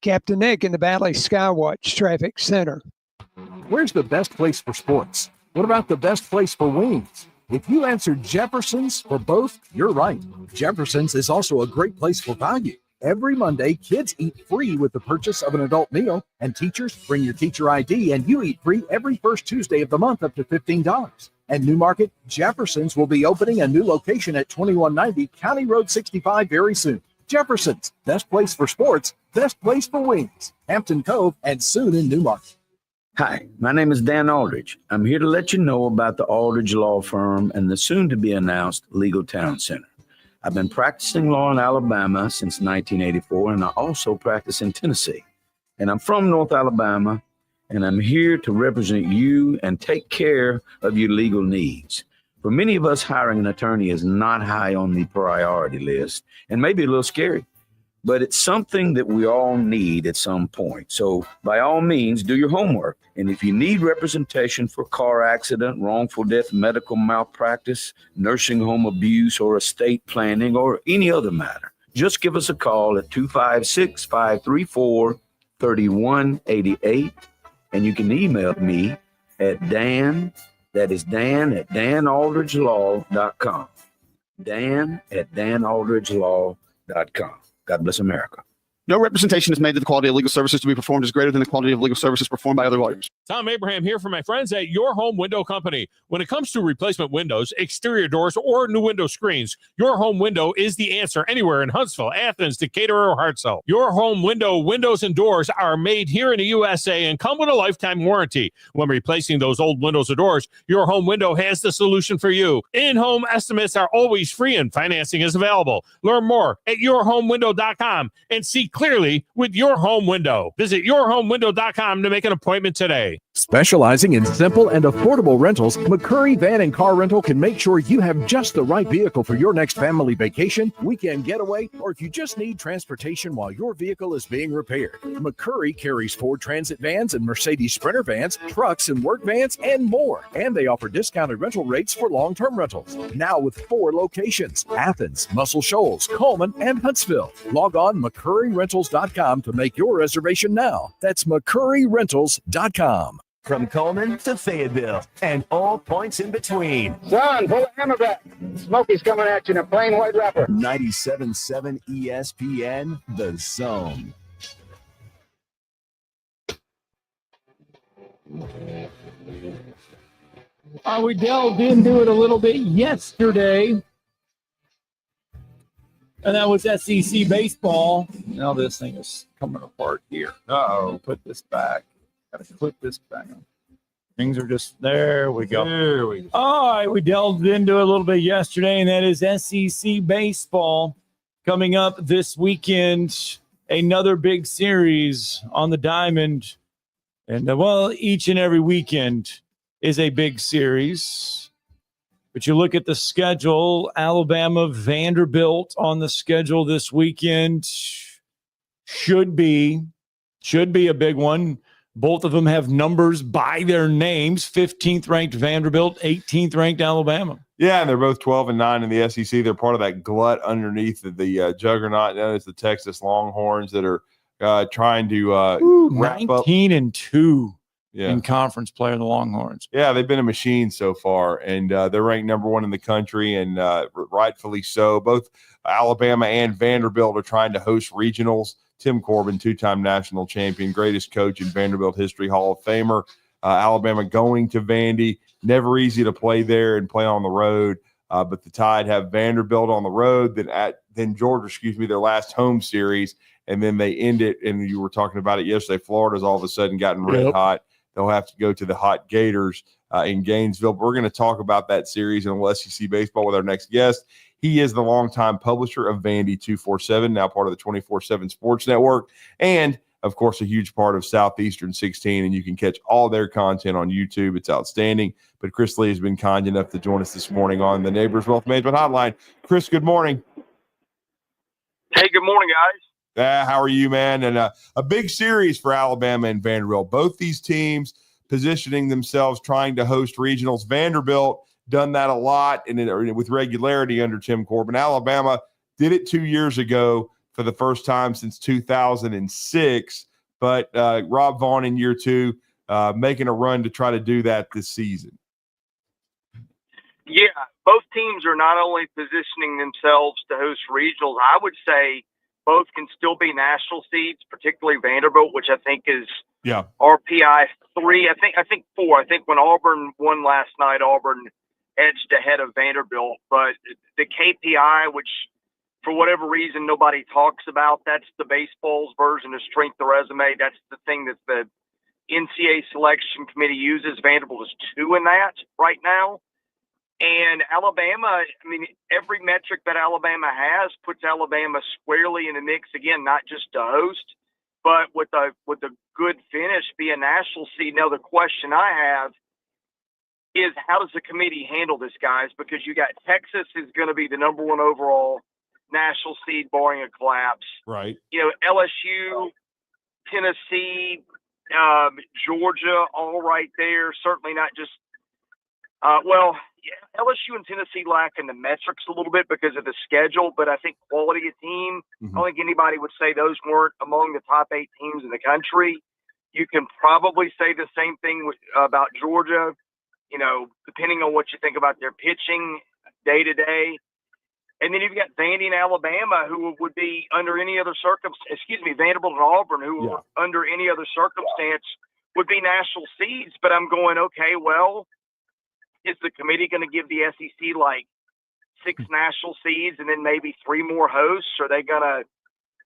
Captain Nick in the Valley Skywatch Traffic Center. Where's the best place for sports? What about the best place for wings? If you answered Jefferson's for both, you're right. Jefferson's is also a great place for value. Every Monday, kids eat free with the purchase of an adult meal, and teachers bring your teacher ID and you eat free every first Tuesday of the month up to $15. And Newmarket, Jefferson's will be opening a new location at 2190 County Road 65 very soon. Jefferson's, best place for sports, best place for wings. Hampton Cove, and soon in Newmarket. Hi, my name is Dan Aldridge. I'm here to let you know about the Aldridge Law Firm and the soon-to-be-announced Legal Town Center. I've been practicing law in Alabama since 1984, and I also practice in Tennessee. And I'm from North Alabama, and I'm here to represent you and take care of your legal needs. For many of us, hiring an attorney is not high on the priority list and maybe a little scary, but it's something that we all need at some point. So by all means, do your homework. And if you need representation for car accident, wrongful death, medical malpractice, nursing home abuse, or estate planning, or any other matter, just give us a call at 256-534-3188. And you can email me at Dan, that is Dan at danaldridgelaw.com. Dan at danaldridgelaw.com. God bless America. No representation is made that the quality of legal services to be performed is greater than the quality of legal services performed by other lawyers. Tom Abraham here for my friends at Your Home Window Company. When it comes to replacement windows, exterior doors, or new window screens, Your Home Window is the answer anywhere in Huntsville, Athens, Decatur, or Hartselle. Your Home Window windows and doors are made here in the USA and come with a lifetime warranty. When replacing those old windows or doors, Your Home Window has the solution for you. In-home estimates are always free and financing is available. Learn more at yourhomewindow.com and see clearly with Your Home Window. Visit yourhomewindow.com to make an appointment today. Specializing in simple and affordable rentals, McCurry Van and Car Rental can make sure you have just the right vehicle for your next family vacation, weekend getaway, or if you just need transportation while your vehicle is being repaired. McCurry carries Ford Transit vans and Mercedes Sprinter vans, trucks and work vans, and more. And they offer discounted rental rates for long-term rentals. Now with 4 locations: Athens, Muscle Shoals, Coleman, and Huntsville. Log on McCurryRentals.com to make your reservation now. That's McCurryRentals.com. From Coleman to Fayetteville and all points in between. Son, pull the hammer back. Smokey's coming at you in a plain white wrapper. 97.7 ESPN, The Zone. We delved into it a little bit yesterday, and that was SEC baseball. Now this thing is coming apart here. Uh-oh. Put this back. Got to clip this back on. Things are just, there we go. There we go. All right, we delved into it a little bit yesterday, and that is SEC baseball coming up this weekend. Another big series on the diamond. And, well, each and every weekend is a big series. But you look at the schedule, Alabama, Vanderbilt on the schedule this weekend. Should be a big one. Both of them have numbers by their names. 15th ranked Vanderbilt, 18th ranked Alabama. Yeah, and they're both 12-9 in the SEC. They're part of that glut underneath the juggernaut known as the Texas Longhorns that are trying to wrap 19-2 in conference play of the Longhorns. Yeah, they've been a machine so far, and they're ranked number 1 in the country, and rightfully so. Both Alabama and Vanderbilt are trying to host regionals. Tim Corbin, 2-time national champion, greatest coach in Vanderbilt history, Hall of Famer. Alabama going to Vandy. Never easy to play there and play on the road. But the Tide have Vanderbilt on the road, then Georgia, their last home series, and then they end it. And you were talking about it yesterday. Florida's all of a sudden gotten red hot. They'll have to go to the hot Gators in Gainesville. But we're going to talk about that series in SEC baseball with our next guest. He is the longtime publisher of Vandy 247, now part of the 24/7 Sports Network, and, of course, a huge part of Southeastern 16, and you can catch all their content on YouTube. It's outstanding. But Chris Lee has been kind enough to join us this morning on the Neighbors Wealth Management Hotline. Chris, good morning. Hey, good morning, guys. How are you, man? And a big series for Alabama and Vanderbilt. Both these teams positioning themselves, trying to host regionals. Vanderbilt done that a lot and with regularity under Tim Corbin. Alabama did it 2 years ago for the first time since 2006. But Rob Vaughn in year 2 making a run to try to do that this season. Yeah, both teams are not only positioning themselves to host regionals. I would say both can still be national seeds, particularly Vanderbilt, which I think is RPI 3. I think 4. I think when Auburn won last night, Auburn edged ahead of Vanderbilt. But the KPI, which for whatever reason nobody talks about, that's the baseball's version of strength of resume. That's the thing that the NCAA selection committee uses. Vanderbilt is 2 in that right now. And Alabama, I mean, every metric that Alabama has puts Alabama squarely in the mix, again, not just to host, but with a good finish, be a national seed. Now, the question I have is, how does the committee handle this, guys? Because you got Texas is going to be the number 1 overall national seed, barring a collapse. Right. You know, LSU, Tennessee, Georgia, all right there. Certainly not just LSU and Tennessee lack in the metrics a little bit because of the schedule, but I think quality of team, I don't think anybody would say those weren't among the top 8 teams in the country. You can probably say the same thing about Georgia, you know, depending on what you think about their pitching day to day. And then you've got Vandy and Alabama, who would be under any other Vanderbilt and Auburn, who under any other circumstance would be national seeds. But I'm going, okay, well, is the committee going to give the SEC like 6 national seeds and then maybe 3 more hosts? Are they going to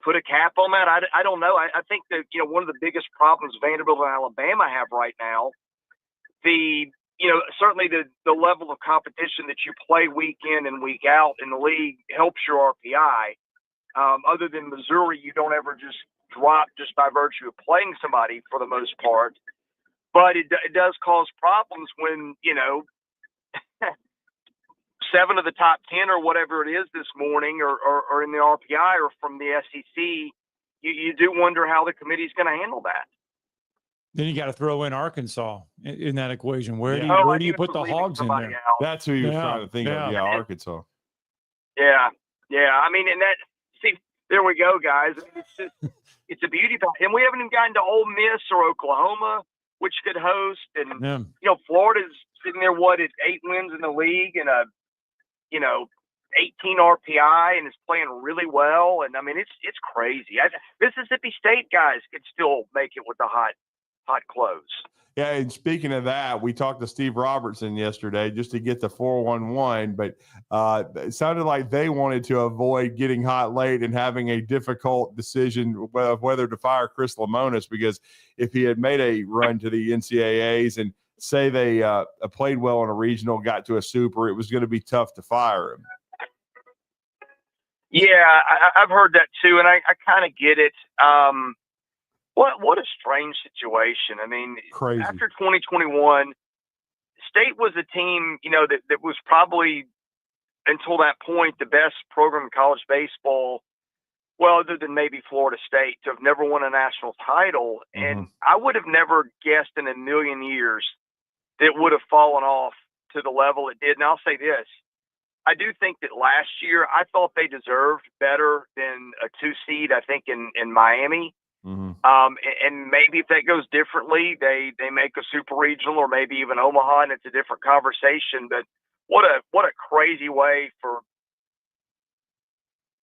put a cap on that? I don't know. I think that, you know, one of the biggest problems Vanderbilt and Alabama have right now, certainly the level of competition that you play week in and week out in the league helps your RPI. Other than Missouri, you don't ever just drop just by virtue of playing somebody for the most part. But it does cause problems when, you know, 7 of the top 10 or whatever it is this morning or in the RPI or from the SEC, you do wonder how the committee's going to handle that. Then you got to throw in Arkansas in that equation. Where do you put the Hogs in there? That's who he was trying to think of. Yeah, Arkansas. Yeah. I mean, there we go, guys. It's a beauty. And we haven't even gotten to Ole Miss or Oklahoma, which could host. And, you know, Florida's sitting there, at 8 wins in the league and 18 RPI and is playing really well. And I mean, it's crazy. Mississippi State guys could still make it with the hot close. Yeah, and speaking of that, we talked to Steve Robertson yesterday just to get the 411, but it sounded like they wanted to avoid getting hot late and having a difficult decision of whether to fire Chris Lemonis, because if he had made a run to the NCAAs and say they played well in a regional, got to a super, it was going to be tough to fire him. Yeah, I've heard that too, and I kind of get it. What a strange situation. I mean, crazy. After 2021, State was a team, you know, that was probably, until that point, the best program in college baseball, well, other than maybe Florida State, to have never won a national title. And I would have never guessed in a million years that it would have fallen off to the level it did. And I'll say this. I do think that last year, I thought they deserved better than a 2 seed, I think, in Miami. And maybe if that goes differently, they make a super regional or maybe even Omaha, and it's a different conversation. But what a crazy way to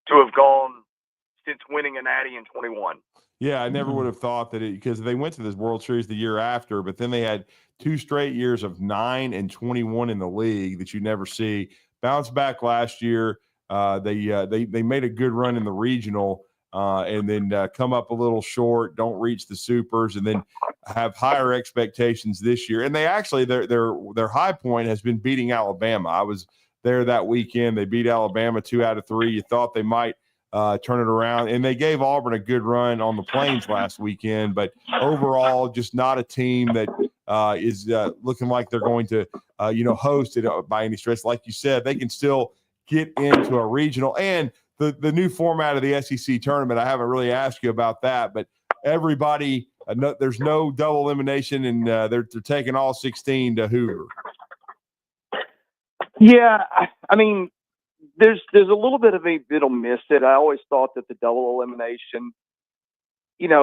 have gone since winning a Natty in 21. Yeah, I never would have thought that because they went to this World Series the year after, but then they had 2 straight years of 9 and 21 in the league that you never see. Bounced back last year. They made a good run in the regional. And then come up a little short, don't reach the supers, and then have higher expectations this year. And they actually, their high point has been beating Alabama. I was there that weekend. They beat Alabama 2 out of 3. You thought they might turn it around, and they gave Auburn a good run on the Plains last weekend. But overall, just not a team that is looking like they're going to, host it by any stretch. Like you said, they can still get into a regional. And the new format of the SEC tournament, I haven't really asked you about that, but everybody, there's no double elimination, and they're taking all 16 to Hoover. Yeah, I mean, there's a little bit of a that'll miss it. I always thought that the double elimination,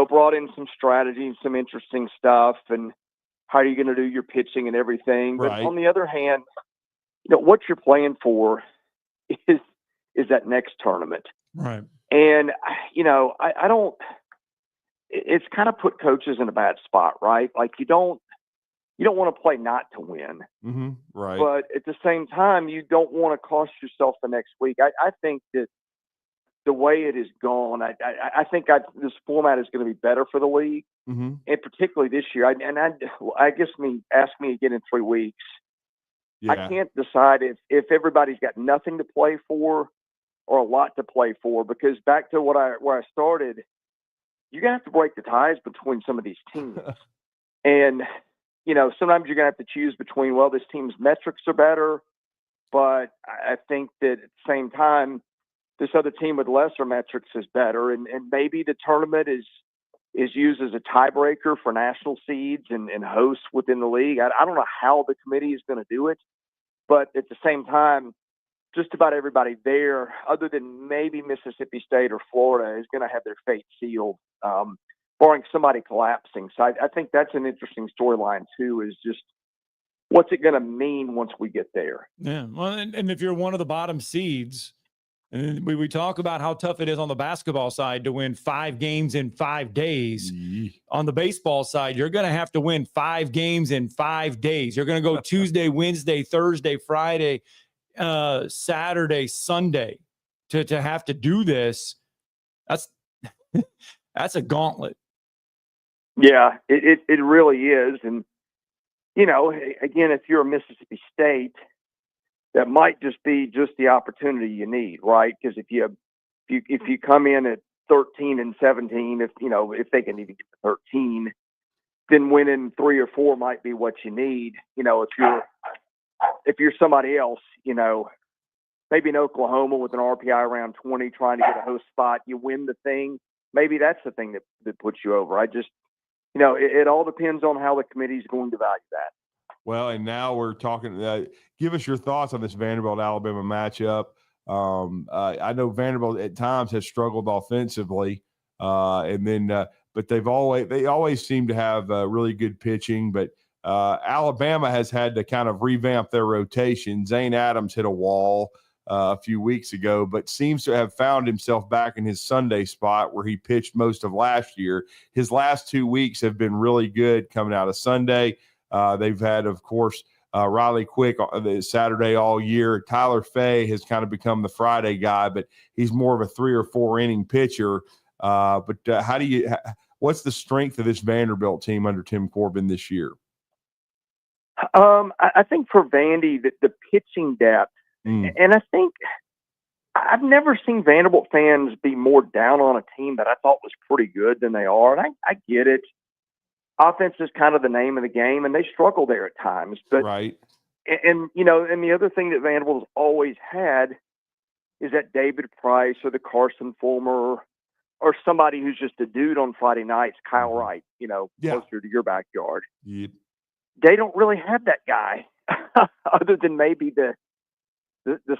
brought in some strategy and some interesting stuff, and how are you going to do your pitching and everything. But on the other hand, what you're playing for is that next tournament. Right. And, I don't – it's kind of put coaches in a bad spot, right? Like you don't want to play not to win. Mm-hmm. Right. But at the same time, you don't want to cost yourself the next week. I think that the way it is gone, I think this format is going to be better for the league, Mm-hmm. and particularly this year. I guess ask me again in 3 weeks. Yeah. I can't decide if everybody's got nothing to play for or a lot to play for, because back to where I started, you're going to have to break the ties between some of these teams. And, sometimes you're going to have to choose between, well, this team's metrics are better, but I think that at the same time, this other team with lesser metrics is better. And maybe the tournament is used as a tiebreaker for national seeds and hosts within the league. I don't know how the committee is going to do it, but at the same time, just about everybody there, other than maybe Mississippi State or Florida, is going to have their fate sealed, barring somebody collapsing. So I think that's an interesting storyline too, is just what's it going to mean once we get there? Yeah. Well, and if you're one of the bottom seeds, and we talk about how tough it is on the basketball side to win 5 games in 5 days. On the baseball side, you're going to have to win 5 games in 5 days. You're going to go Tuesday, Wednesday, Thursday, Friday, Saturday, Sunday to have to do this. That's a gauntlet. Yeah, it really is. And, again, if you're a Mississippi State, that might just be the opportunity you need, right? Because if you come in at 13 and 17, if they can even get to 13, then winning 3 or 4 might be what you need. If you're somebody else, maybe in Oklahoma with an RPI around 20, trying to get a host spot, you win the thing. Maybe that's the thing that puts you over. It all depends on how the committee is going to value that. Well, and now we're talking. Give us your thoughts on this Vanderbilt-Alabama matchup. I know Vanderbilt at times has struggled offensively, but they always seem to have really good pitching. But Alabama has had to kind of revamp their rotation. Zane Adams hit a wall a few weeks ago, but seems to have found himself back in his Sunday spot where he pitched most of last year. His last 2 weeks have been really good coming out of Sunday. They've had, of course, Riley Quick Saturday all year. Tyler Fay has kind of become the Friday guy, but he's more of a 3 or 4 inning pitcher. What's the strength of this Vanderbilt team under Tim Corbin this year? I think for Vandy, the pitching depth, and I think I've never seen Vanderbilt fans be more down on a team that I thought was pretty good than they are. And I get it. Offense is kind of the name of the game, and they struggle there at times. But right. And the other thing that Vanderbilt has always had is that David Price or the Carson Fulmer or somebody who's just a dude on Friday nights, Kyle Wright, closer to your backyard. Yeah. They don't really have that guy other than maybe the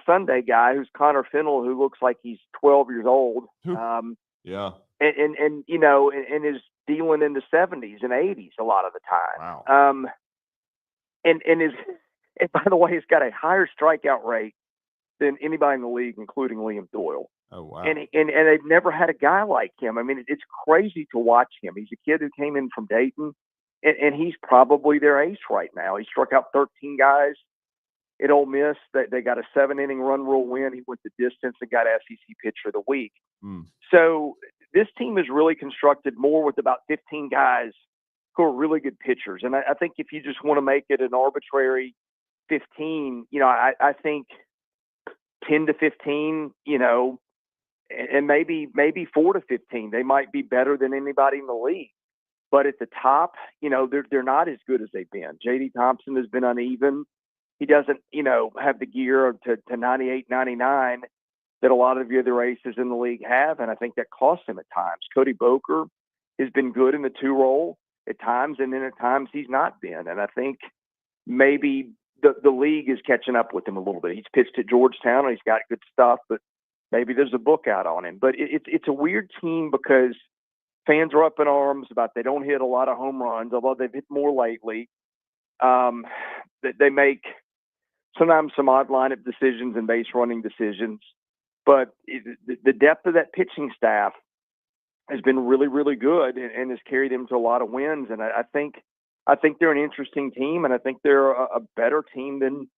Sunday guy who's Connor Fennell, who looks like he's 12 years old. Yeah. And is dealing in the 70s and 80s a lot of the time. Wow. And by the way, he's got a higher strikeout rate than anybody in the league, including Liam Doyle. Oh, wow. And they've never had a guy like him. I mean, it's crazy to watch him. He's a kid who came in from Dayton, and he's probably their ace right now. He struck out 13 guys at Ole Miss. They got a 7-inning run rule win. He went the distance and got SEC Pitcher of the Week. So this team is really constructed more with about 15 guys who are really good pitchers. And I think if you just want to make it an arbitrary 15, I think 10 to 15, and maybe 4 to 15, they might be better than anybody in the league. But at the top, they're not as good as they've been. J.D. Thompson has been uneven. He doesn't, have the gear to 98, 99 that a lot of the other aces in the league have, and I think that costs him at times. Cody Boker has been good in the 2 role at times, and then at times he's not been. And I think maybe the league is catching up with him a little bit. He's pitched at Georgetown, and he's got good stuff, but maybe there's a book out on him. But it's a weird team because fans are up in arms about they don't hit a lot of home runs, although they've hit more lately. They make sometimes some odd lineup decisions and base running decisions. But the depth of that pitching staff has been really, really good and has carried them to a lot of wins. And I think they're an interesting team, and I think they're a better team than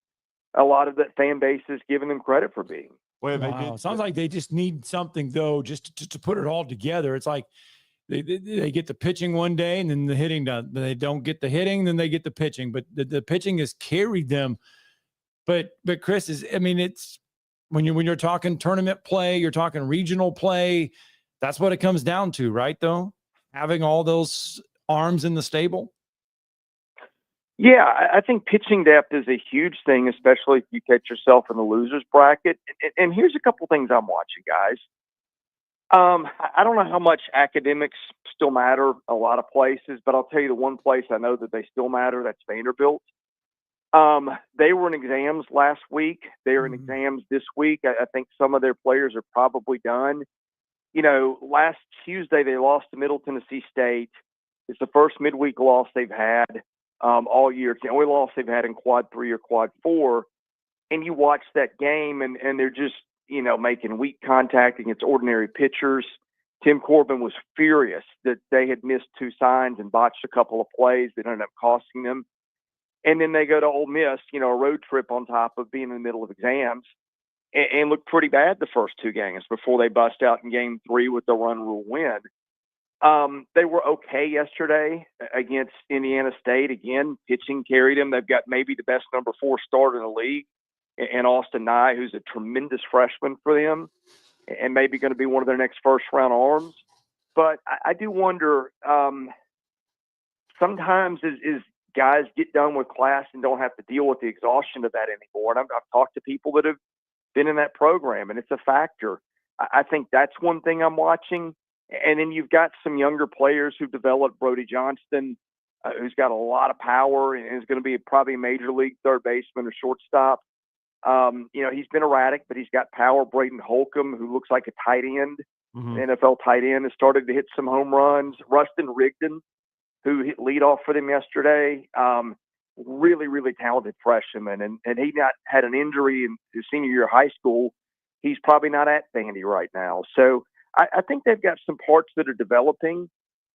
a lot of that fan base is giving them credit for being. Well, Wow. Sounds like they just need something, though, just to put it all together. It's like they get the pitching one day, and then the hitting does. They don't get the hitting, then they get the pitching. But the pitching has carried them. But Chris, it's when you're talking tournament play, you're talking regional play. That's what it comes down to, right? Though, having all those arms in the stable. Yeah, I think pitching depth is a huge thing, especially if you catch yourself in the losers bracket. And here's a couple things I'm watching, guys. I don't know how much academics still matter a lot of places, but I'll tell you the one place I know that they still matter, that's Vanderbilt. They were in exams last week. They're in exams this week. I think some of their players are probably done. Last Tuesday they lost to Middle Tennessee State. It's the first midweek loss they've had all year. It's the only loss they've had in quad 3 or quad 4. And you watch that game and they're just, making weak contact against ordinary pitchers. Tim Corbin was furious that they had missed 2 signs and botched a couple of plays that ended up costing them. And then they go to Ole Miss, a road trip on top of being in the middle of exams, and look pretty bad the first 2 games before they bust out in game 3 with the run rule win. They were okay yesterday against Indiana State. Again, pitching carried them. They've got maybe the best number 4 starter in the league, and Austin Nye, who's a tremendous freshman for them, and maybe going to be one of their next first-round arms. But I do wonder, sometimes is guys get done with class and don't have to deal with the exhaustion of that anymore. And I've talked to people that have been in that program, and it's a factor. I think that's one thing I'm watching. And then you've got some younger players who've developed. Brody Johnston, who's got a lot of power and is going to be probably a major league third baseman or shortstop. He's been erratic, but he's got power. Braden Holcomb, who looks like a tight end, NFL tight end, has started to hit some home runs. Rustin Rigdon, who hit leadoff for them yesterday, really, really talented freshman. And he not had an injury in his senior year of high school. He's probably not at Vandy right now. So I think they've got some parts that are developing,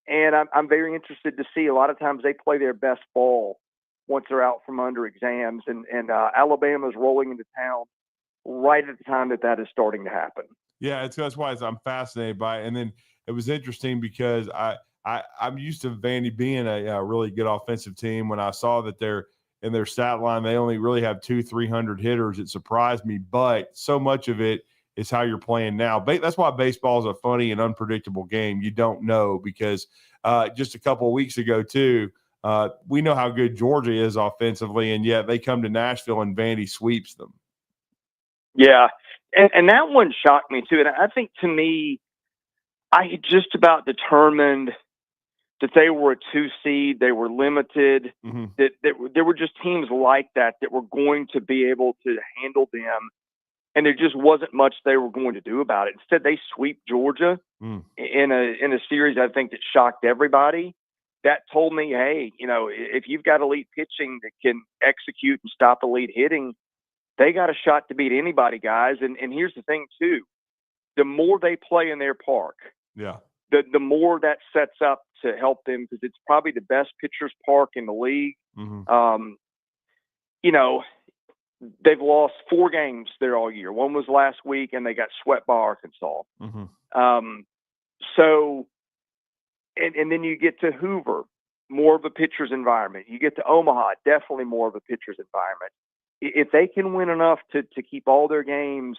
and I'm very interested to see. A lot of times they play their best ball once they're out from under exams, and Alabama's rolling into town right at the time that is starting to happen. Yeah, that's why I'm fascinated by it. And then it was interesting because I'm used to Vandy being a really good offensive team. When I saw that they're in their stat line, they only really have 200-300 hitters. It surprised me, but so much of it is how you're playing now. That's why baseball is a funny and unpredictable game. You don't know because just a couple of weeks ago too, we know how good Georgia is offensively, and yet they come to Nashville and Vandy sweeps them. Yeah, and that one shocked me too. And I think to me, I had just about determined that they were a 2 seed. They were limited. That there were just teams like that were going to be able to handle them. And there just wasn't much they were going to do about it. Instead, they sweep Georgia in a series I think that shocked everybody. That told me, hey, if you've got elite pitching that can execute and stop elite hitting, they got a shot to beat anybody, guys. And here's the thing, too. The more they play in their park, the more that sets up to help them because it's probably the best pitcher's park in the league. They've lost 4 games there all year. One was last week, and they got swept by Arkansas. And then you get to Hoover, more of a pitcher's environment. You get to Omaha, definitely more of a pitcher's environment. If they can win enough to keep all their games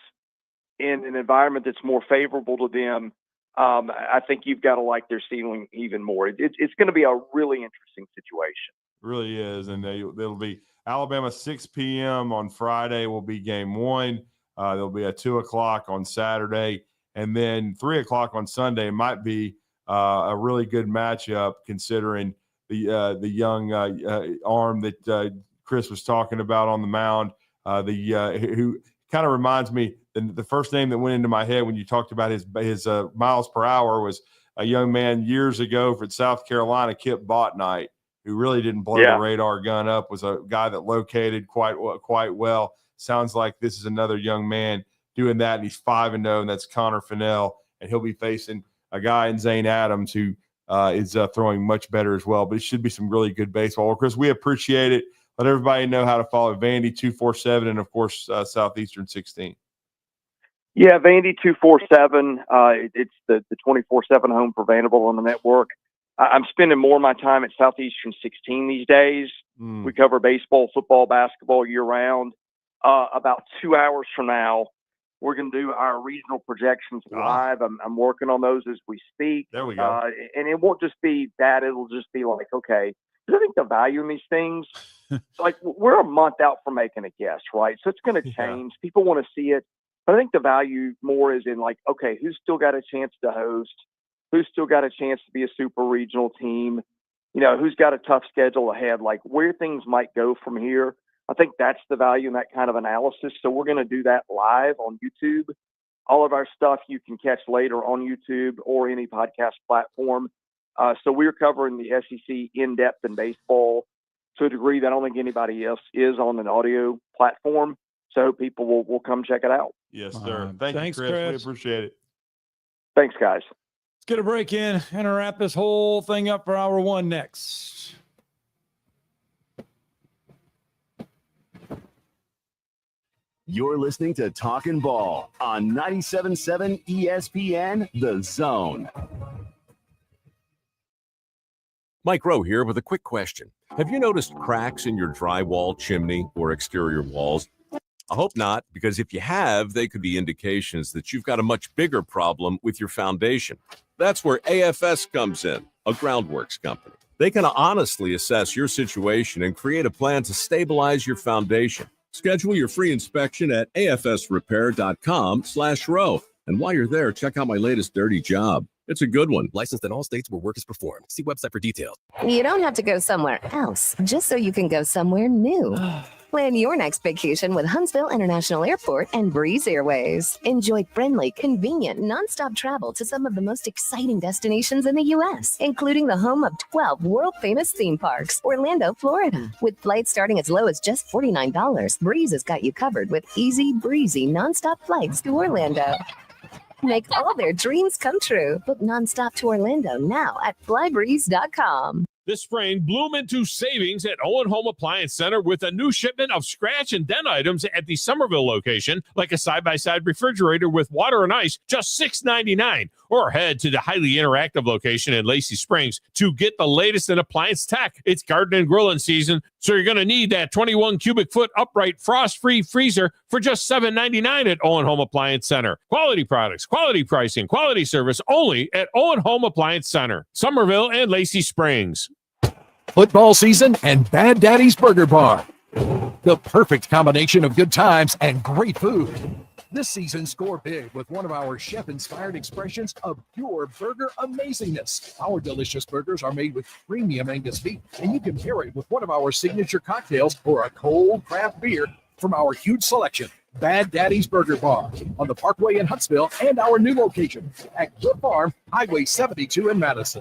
in an environment that's more favorable to them, I think you've got to like their ceiling even more. It's going to be a really interesting situation. It really is, and they'll be Alabama 6 p.m. on Friday will be game 1. There'll be at 2 o'clock on Saturday, and then 3 o'clock on Sunday might be a really good matchup considering the young arm that Chris was talking about on the mound. Who kind of reminds me the first name that went into my head when you talked about his miles per hour was a young man years ago from South Carolina, Kip Botnight. who really didn't blow Yeah. the radar gun up, was a guy that located quite well. Sounds like this is another young man doing that, and he's 5-0, and that's Connor Fennell, and he'll be facing a guy in Zane Adams who is throwing much better as well. But it should be some really good baseball. Well, Chris, we appreciate it. Let everybody know how to follow Vandy 247 and, of course, Southeastern 16. Yeah, Vandy 247. It's the 24/7 home for Vanderbilt on the network. I'm spending more of my time at Southeastern 16 these days. We cover baseball, football, basketball year round. About 2 hours from now, we're going to do our regional projections live. I'm working on those as we speak. There we go. And it won't just be that. It'll just be like, okay, because I think the value in these things, like we're a month out from making a guess, right? So it's going to change. People want to see it. But I think the value more is in like, okay, who's still got a chance to host? Who's still got a chance to be a super regional team? You know, who's got a tough schedule ahead? Like where things might go from here. I think that's the value in that kind of analysis. So we're going to do that live on YouTube. All of our stuff you can catch later on YouTube or any podcast platform. So we're covering the SEC in depth in baseball to a degree that I don't think anybody else is on an audio platform. So people will come check it out. Yes, sir. Thanks, Chris. We appreciate it. Thanks, guys. Let's get a break in and wrap this whole thing up for hour one next. You're listening to Talkin' Ball on 97.7 ESPN, The Zone. Mike Rowe here with a quick question. Have you noticed cracks in your drywall, chimney, or exterior walls? I hope not, because if you have, they could be indications that you've got a much bigger problem with your foundation. That's where AFS comes in, a groundworks company. They can honestly assess your situation and create a plan to stabilize your foundation. Schedule your free inspection at afsrepair.com/row. And while you're there, check out my latest dirty job. It's a good one. Licensed in all states where work is performed. See website for details. You don't have to go somewhere else just so you can go somewhere new. Plan your next vacation with Huntsville International Airport and Breeze Airways. Enjoy friendly, convenient, nonstop travel to some of the most exciting destinations in the U.S., including the home of 12 world-famous theme parks, Orlando, Florida. With flights starting as low as just $49, Breeze has got you covered with easy, breezy, nonstop flights to Orlando. Make all their dreams come true. Book nonstop to Orlando now at flybreeze.com. This spring, bloom into savings at Owen Home Appliance Center with a new shipment of scratch and dent items at the Somerville location, like a side-by-side refrigerator with water and ice, just $6.99. Or head to the highly interactive location in Lacey Springs to get the latest in appliance tech. It's garden and grilling season, so you're going to need that 21 cubic foot upright frost-free freezer for just $7.99 at Owen Home Appliance Center. Quality products, quality pricing, quality service only at Owen Home Appliance Center, Somerville and Lacey Springs. Football season and Bad Daddy's Burger Bar. The perfect combination of good times and great food. This season, score big with one of our chef-inspired expressions of pure burger amazingness. Our delicious burgers are made with premium Angus beef, and you can pair it with one of our signature cocktails or a cold craft beer from our huge selection. Bad Daddy's Burger Bar on the Parkway in Huntsville and our new location at Cliff Farm, Highway 72 in Madison.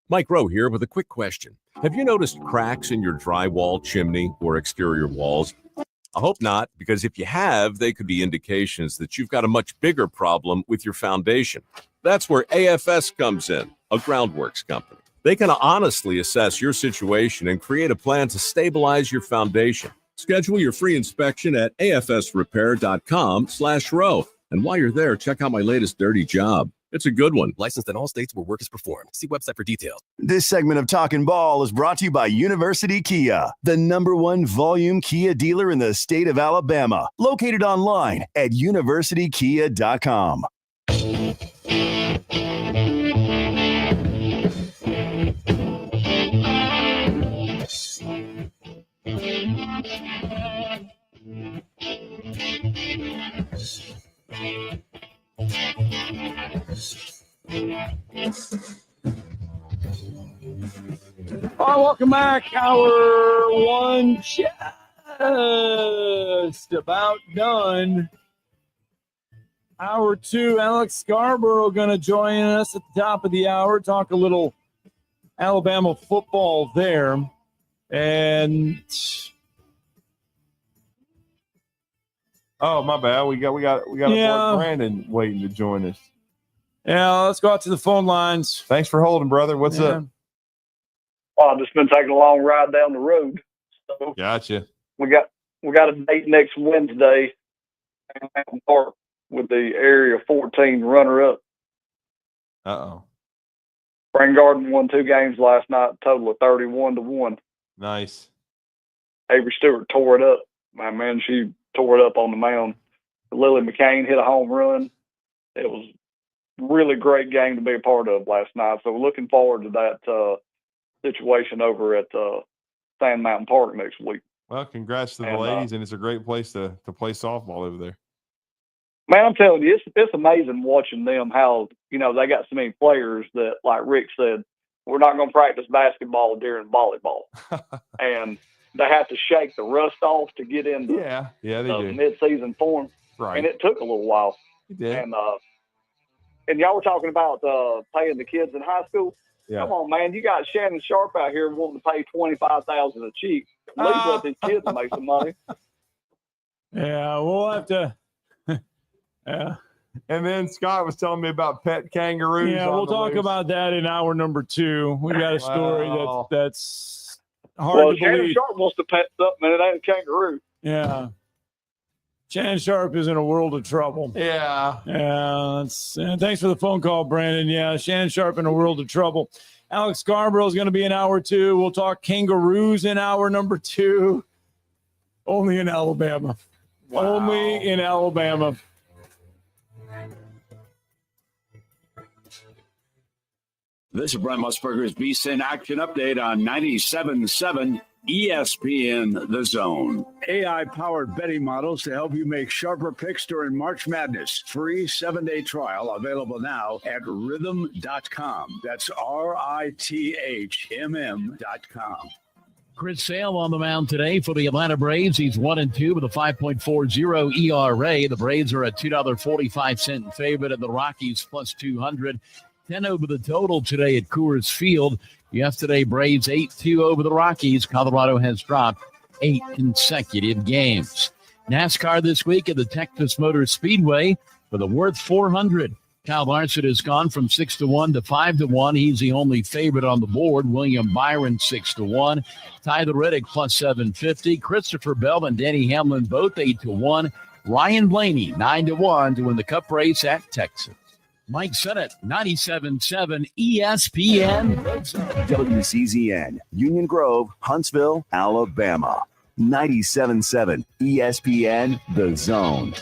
Mike Rowe here with a quick question. Have you noticed cracks in your drywall, chimney, or exterior walls? I hope not, because if you have, they could be indications that you've got a much bigger problem with your foundation. That's where AFS comes in, a groundworks company. They can honestly assess your situation and create a plan to stabilize your foundation. Schedule your free inspection at afsrepair.com/row. And while you're there, check out my latest dirty job. It's a good one. Licensed in all states where work is performed. See website for details. This segment of Talkin' Ball is brought to you by University Kia, the #1 volume Kia dealer in the state of Alabama. Located online at universitykia.com. Oh, welcome back. Hour one just about done. Hour two, Alex Scarborough going to join us at the top of the hour, talk a little Alabama football there. And oh, my bad. We got a boy Brandon waiting to join us. Yeah, let's go out to the phone lines. Thanks for holding, brother. What's up? Well, I've just been taking a long ride down the road. So Gotcha. we got a date next Wednesday in Mountain Park with the Area 14 runner-up. Uh-oh. Spring Garden won 2 games last night, total of 31-1. Nice. Avery Stewart tore it up. My man, she tore it up on the mound. Lily McCain hit a home run. It was a really great game to be a part of last night. So we're looking forward to that situation over at Sand Mountain Park next week. Well, congrats to the ladies, and it's a great place to play softball over there. Man, I'm telling you, it's amazing watching them, how, they got so many players that, like Rick said, we're not going to practice basketball during volleyball. And they have to shake the rust off to get into the mid-season form. Right. And it took a little while. It did. And y'all were talking about paying the kids in high school. Yeah. Come on, man. You got Shannon Sharp out here wanting to pay $25,000 a cheek. At least let these kids make some money. Yeah, we'll have to. Yeah. And then Scott was telling me about pet kangaroos. Yeah, we'll talk about that in hour number 2. We got a story that's hard to Shannon believe. Sharp wants to pet something, and it ain't a kangaroo. Yeah. Shannon Sharp is in a world of trouble. Yeah. Yeah. Thanks for the phone call, Brandon. Yeah, Shannon Sharp in a world of trouble. Alex Scarborough is going to be in hour 2. We'll talk kangaroos in hour number 2. Only in Alabama. Wow. Only in Alabama. This is Brent Musburger's VSiN Action Update on 97.7 ESPN The Zone. AI-powered betting models to help you make sharper picks during March Madness. Free 7-day trial available now at rhythm.com. That's RITHMM.com. Chris Sale on the mound today for the Atlanta Braves. He's 1-2 with a 5.40 ERA. The Braves are a $2.45 favorite, and the Rockies plus 200. 10 over the total today at Coors Field. Yesterday, Braves 8-2 over the Rockies. Colorado has dropped 8 consecutive games. NASCAR this week at the Texas Motor Speedway for the Worth 400. Kyle Larson has gone from 6-1 to 5-1. He's the only favorite on the board. William Byron 6-1. Tyler Reddick plus 750. Christopher Bell and Danny Hamlin both 8-1. Ryan Blaney 9-1 to win the Cup race at Texas. Mike Sennett, 97.7 ESPN. WCZN, Union Grove, Huntsville, Alabama. 97.7 ESPN, The Zone.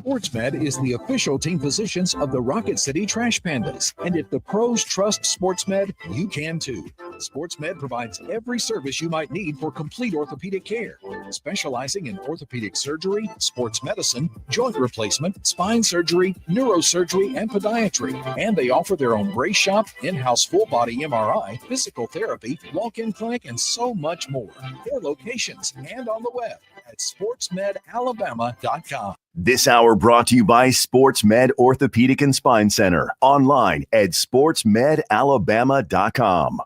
SportsMed is the official team physicians of the Rocket City Trash Pandas. And if the pros trust SportsMed, you can too. SportsMed provides every service you might need for complete orthopedic care, specializing in orthopedic surgery, sports medicine, joint replacement, spine surgery, neurosurgery, and podiatry. And they offer their own brace shop, in-house full-body MRI, physical therapy, walk-in clinic, and so much more. Their locations and on the web at sportsmedalabama.com. This hour brought to you by SportsMed Orthopedic and Spine Center. Online at sportsmedalabama.com.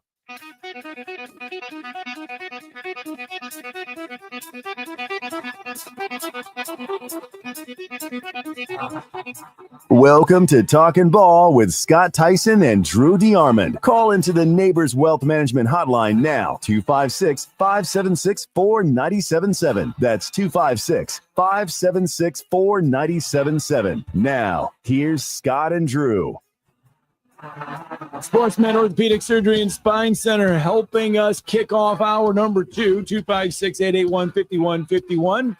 Welcome to Talkin' Ball with Scott Tyson and Drew DeArmond. Call into the Neighbors Wealth Management Hotline now, 256-576-4977. That's 256-576-4977. Now, here's Scott and Drew. SportsMed Orthopedic Surgery and Spine Center helping us kick off hour number 2, 256-881-5151.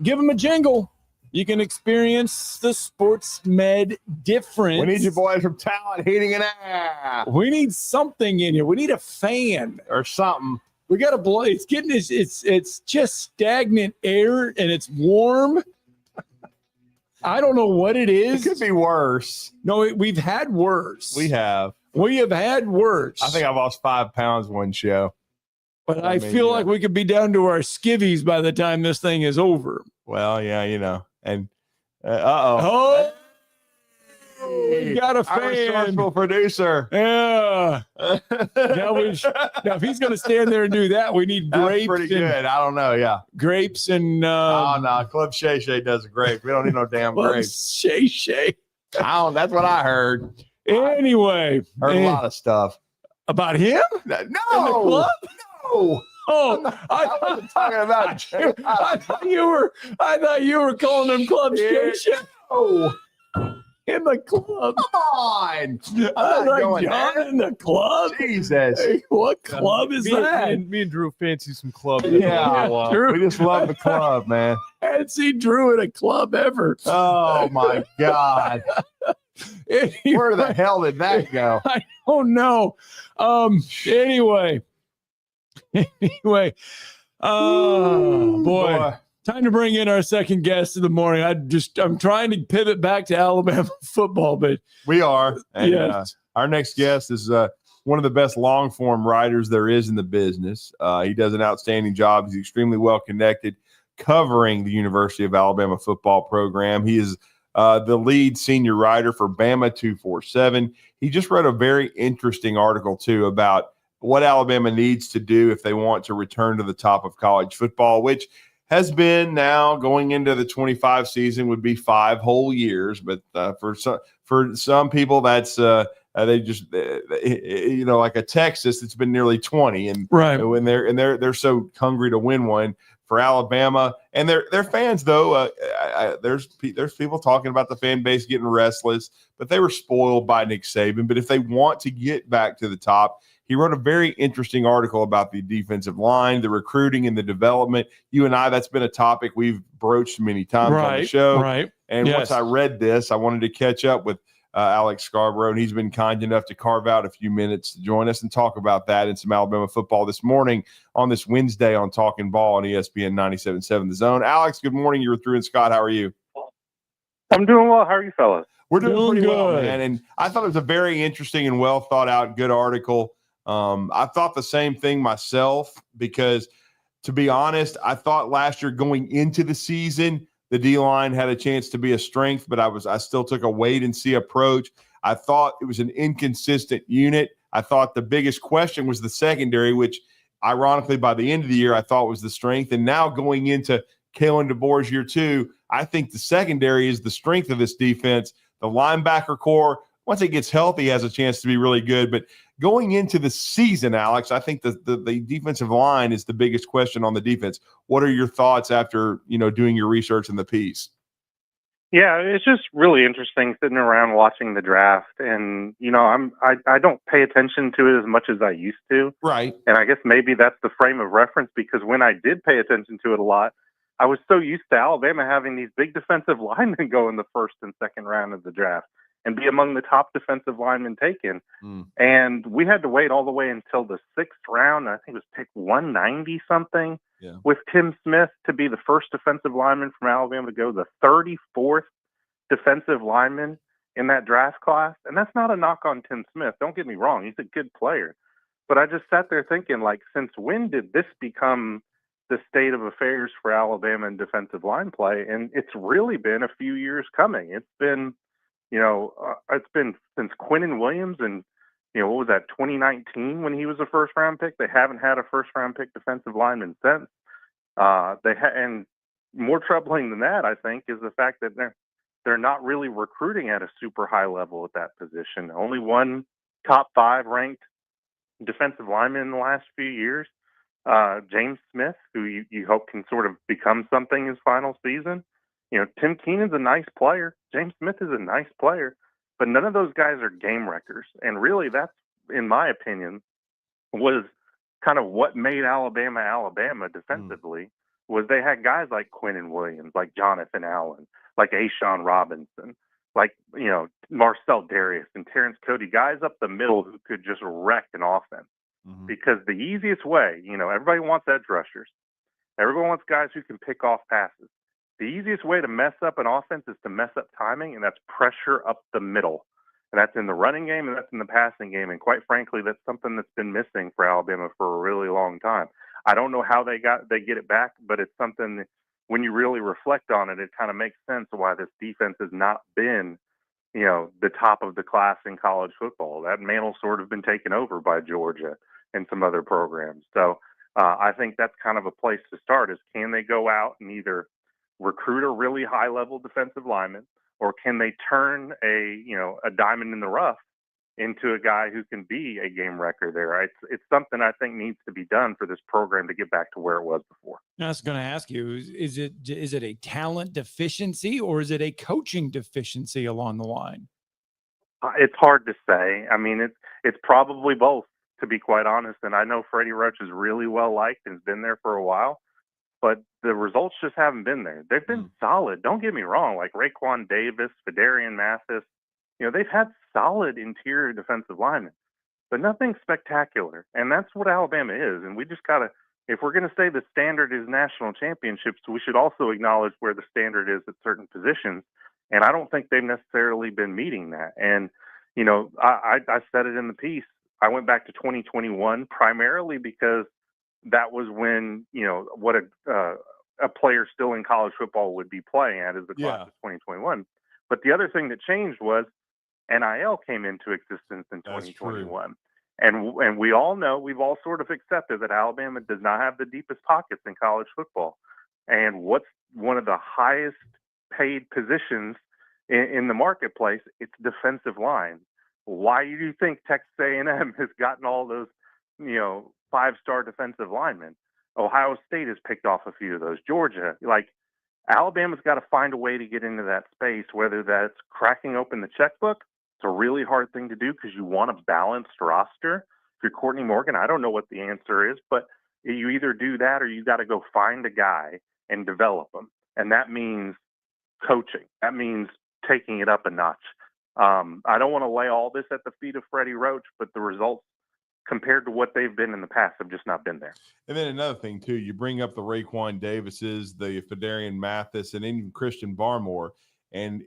Give them a jingle. You can experience the SportsMed difference. We need you boys from Talent Heating and Air. We need something in here. We need a fan or something. We got to blow. It's getting it's just stagnant air and it's warm. I don't know what it is. It could be worse. No, we've had worse. We have. We have had worse. I think I lost 5 pounds one show. But I feel like we could be down to our skivvies by the time this thing is over. Well, yeah, you know. And, uh-oh. Hey, we got a our fan. resourceful producer. Yeah. now, if he's going to stand there and do that, we need grapes. That's pretty good. I don't know. Yeah. Grapes and. Oh, no. Club Shay Shay does a grape. We don't need no damn grapes. Shay Shay. That's what I heard. Anyway. Heard a lot of stuff. About him? No. In the club? No. Oh, I wasn't talking about you. I thought you were calling him Club Shay Shay. Oh. In the club. Come on. I'm like, John in the club? Jesus. Hey, what club is that? Me and Drew fancy some club. Yeah. Drew. We just love the club, man. I hadn't seen Drew in a club ever. Oh, my God. Anyway, where the hell did that go? I don't know. Anyway. Oh, boy. Time to bring in our second guest of the morning. I'm trying to pivot back to Alabama football, but we are. And, yes. Our next guest is one of the best long form writers there is in the business. He does an outstanding job. He's extremely well connected, covering the University of Alabama football program. He is the lead senior writer for Bama 247. He just wrote a very interesting article too about what Alabama needs to do if they want to return to the top of college football, which has been now going into the 25 season would be 5 whole years. But for some people, that's they just like a Texas, it's been nearly 20. And right when they're so hungry to win one. For Alabama and their fans, though, there's people talking about the fan base getting restless, but they were spoiled by Nick Saban. But if they want to get back to the top, he wrote a very interesting article about the defensive line, the recruiting, and the development. You and I, that's been a topic we've broached many times on the show. Right. And Yes. once I read this, I wanted to catch up with Alex Scarborough, and he's been kind enough to carve out a few minutes to join us and talk about that and some Alabama football this morning on this Wednesday on Talkin Ball on ESPN 97.7 The Zone. Alex, good morning. You're through, and Scott, how are you? I'm doing well. How are you fellas? We're doing pretty good. well, man. And I thought it was a very interesting and well thought out, good article. I thought the same thing myself because, to be honest, I thought last year going into the season, the D-line had a chance to be a strength, but I still took a wait-and-see approach. I thought it was an inconsistent unit. I thought the biggest question was the secondary, which, ironically, by the end of the year, I thought was the strength. And now going into Kalen DeBoer's year 2, I think the secondary is the strength of this defense. The linebacker core, once it gets healthy, has a chance to be really good. But going into the season, Alex, I think the defensive line is the biggest question on the defense. What are your thoughts after, doing your research in the piece? Yeah, it's just really interesting sitting around watching the draft, and I don't pay attention to it as much as I used to. Right. And I guess maybe that's the frame of reference, because when I did pay attention to it a lot, I was so used to Alabama having these big defensive linemen go in the first and second round of the draft and be among the top defensive linemen taken. And we had to wait all the way until the 6th round. I think it was pick 190 something with Tim Smith to be the first defensive lineman from Alabama to go, the 34th defensive lineman in that draft class. And that's not a knock on Tim Smith. Don't get me wrong. He's a good player. But I just sat there thinking, since when did this become the state of affairs for Alabama in defensive line play? And it's really been a few years coming. It's been, it's been since Quinnen Williams and, what was that, 2019 when he was a first-round pick? They haven't had a first-round pick defensive lineman since. And more troubling than that, I think, is the fact that they're not really recruiting at a super high level at that position. Only one top 5 ranked defensive lineman in the last few years, James Smith, who you hope can sort of become something his final season. Tim Keenan's a nice player. James Smith is a nice player, but none of those guys are game wreckers. And really, that's, in my opinion, was kind of what made Alabama defensively, was they had guys like Quinnen Williams, like Jonathan Allen, like Ashawn Robinson, like, Marcel Darius and Terrence Cody, guys up the middle who could just wreck an offense. Because the easiest way, everybody wants edge rushers. Everyone wants guys who can pick off passes. The easiest way to mess up an offense is to mess up timing, and that's pressure up the middle. And that's in the running game, and that's in the passing game. And quite frankly, that's something that's been missing for Alabama for a really long time. I don't know how they get it back, but it's something that when you really reflect on it, it kind of makes sense why this defense has not been the top of the class in college football. That mantle's sort of been taken over by Georgia and some other programs. So I think that's kind of a place to start is can they go out and either recruit a really high level defensive lineman, or can they turn a diamond in the rough into a guy who can be a game wrecker there? It's something I think needs to be done for this program to get back to where it was before. I was going to ask you, is it a talent deficiency or is it a coaching deficiency along the line? It's hard to say. I mean, it's probably both, to be quite honest. And I know Freddie Roach is really well liked and has been there for a while, but the results just haven't been there. They've been solid. Don't get me wrong. Like Raekwon Davis, Fidarian Mathis, they've had solid interior defensive linemen, but nothing spectacular. And that's what Alabama is. And we just got to, if we're going to say the standard is national championships, we should also acknowledge where the standard is at certain positions. And I don't think they've necessarily been meeting that. And, I said it in the piece. I went back to 2021 primarily because that was when, what a player still in college football would be playing at is the class of 2021. But the other thing that changed was NIL came into existence in 2021. And we all know, we've all sort of accepted that Alabama does not have the deepest pockets in college football. And what's one of the highest paid positions in the marketplace? It's defensive line. Why do you think Texas A&M has gotten all those, 5-star defensive linemen? Ohio State has picked off a few of those. Georgia, Alabama's got to find a way to get into that space, whether that's cracking open the checkbook. It's a really hard thing to do because you want a balanced roster. If you're Courtney Morgan, I don't know what the answer is, but you either do that or you got to go find a guy and develop him. And that means coaching. That means taking it up a notch. I don't want to lay all this at the feet of Freddie Roach, but the results compared to what they've been in the past have just not been there. And then another thing, too, you bring up the Raekwon Davises, the Fidarian Mathis, and even Christian Barmore. And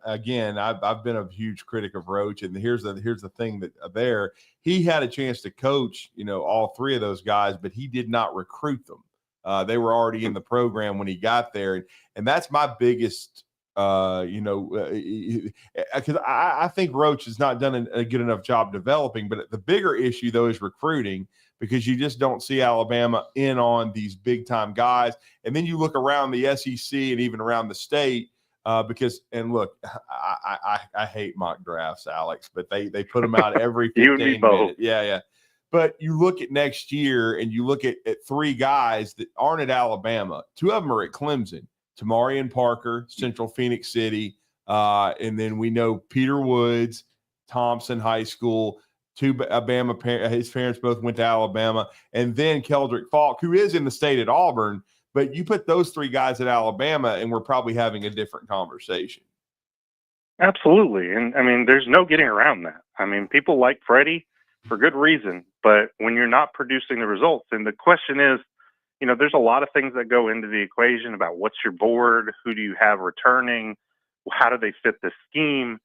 again, I've been a huge critic of Roach. And here's the thing that he had a chance to coach, all three of those guys, but he did not recruit them. They were already in the program when he got there. And that's my biggest because I think Roach has not done a good enough job developing. But the bigger issue, though, is recruiting, because you just don't see Alabama in on these big time guys. And then you look around the SEC and even around the state and look, I hate mock drafts, Alex, but they put them out every 15 minutes. Yeah. But you look at next year and you look at three guys that aren't at Alabama. Two of them are at Clemson. Tamarian Parker, Central Phoenix City, and then we know Peter Woods, Thompson High School, two Alabama. His parents both went to Alabama, and then Keldrick Falk, who is in the state at Auburn. But you put those three guys at Alabama, and we're probably having a different conversation. Absolutely, and I mean, there's no getting around that. I mean, people like Freddie for good reason, but when you're not producing the results, and the question is, there's a lot of things that go into the equation about what's your board, who do you have returning, how do they fit the scheme.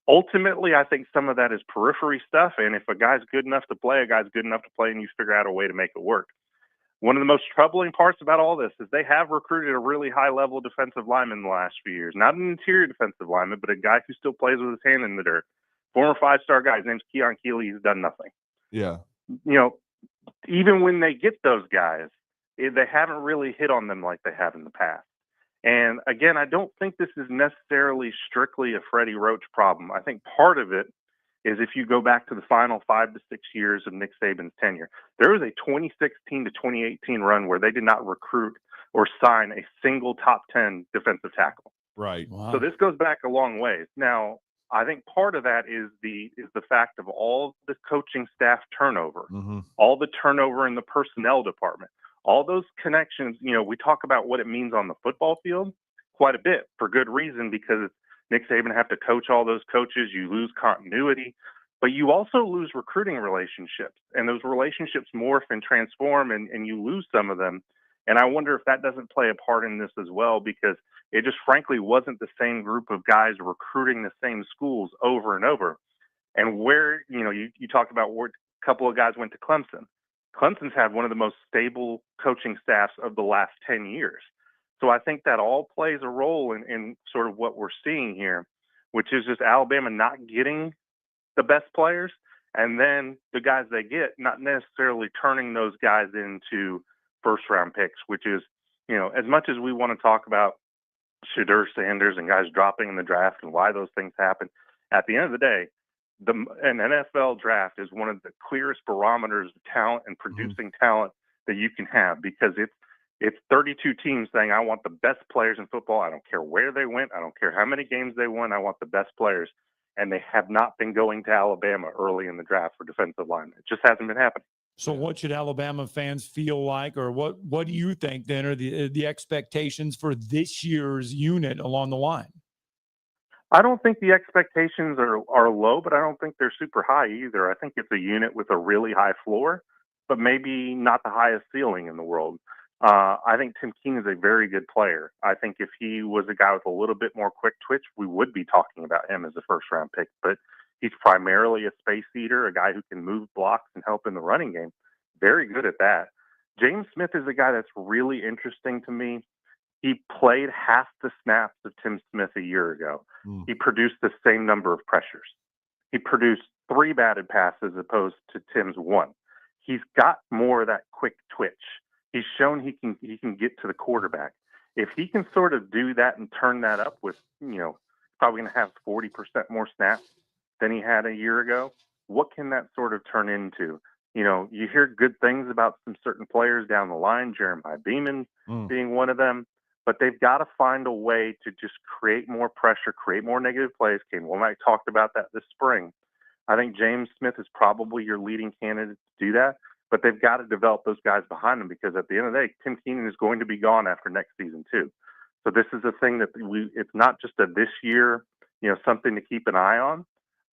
Ultimately, I think some of that is periphery stuff, and if a guy's good enough to play, and you figure out a way to make it work. One of the most troubling parts about all this is they have recruited a really high-level defensive lineman in the last few years. Not an interior defensive lineman, but a guy who still plays with his hand in the dirt. Former 5-star guy. His name's Keon Keeley. He's done nothing. Yeah. Even when they get those guys, they haven't really hit on them like they have in the past. And again, I don't think this is necessarily strictly a Freddie Roach problem. I think part of it is if you go back to the final 5 to 6 years of Nick Saban's tenure, there was a 2016 to 2018 run where they did not recruit or sign a single top 10 defensive tackle. Right. Wow. So this goes back a long ways. Now, I think part of that is the fact of all the coaching staff turnover, all the turnover in the personnel department. All those connections, we talk about what it means on the football field quite a bit for good reason, because Nick Saban have to coach all those coaches. You lose continuity, but you also lose recruiting relationships, and those relationships morph and transform, and you lose some of them. And I wonder if that doesn't play a part in this as well, because it just frankly wasn't the same group of guys recruiting the same schools over and over. And where, you talked about where a couple of guys went to Clemson. Clemson's had one of the most stable coaching staffs of the last 10 years. So I think that all plays a role in sort of what we're seeing here. which is just Alabama not getting the best players, and then the guys they get not necessarily turning those guys into first-round picks, which is, as much as we want to talk about Shedeur Sanders and guys dropping in the draft and why those things happen, at the end of the day, an NFL draft is one of the clearest barometers of talent and producing talent that you can have, because it's 32 teams saying, I want the best players in football. I don't care where they went. I don't care how many games they won. I want the best players. And they have not been going to Alabama early in the draft for defensive linemen. It just hasn't been happening. So what should Alabama fans feel like, or what do you think then are the expectations for this year's unit along the line? I don't think the expectations are low, but I don't think they're super high either. I think it's a unit with a really high floor, but maybe not the highest ceiling in the world. I think Tim Keene is a very good player. I think if he was a guy with a little bit more quick twitch, we would be talking about him as a first-round pick. But he's primarily a space eater, a guy who can move blocks and help in the running game. Very good at that. James Smith is a guy that's really interesting to me. He played half the snaps of Tim Smith a year ago. He produced the same number of pressures. He produced 3 batted passes opposed to Tim's 1. He's got more of that quick twitch. He's shown he can get to the quarterback. If he can sort of do that and turn that up with, probably going to have 40% more snaps than he had a year ago, what can that sort of turn into? You hear good things about some certain players down the line, Jeremiah Beeman being one of them, but they've got to find a way to just create more pressure, create more negative plays. Kane Womack talked about that this spring. I think James Smith is probably your leading candidate to do that, but they've got to develop those guys behind them, because at the end of the day, Tim Keenan is going to be gone after next season too. So this is a thing that it's not just a this year, something to keep an eye on,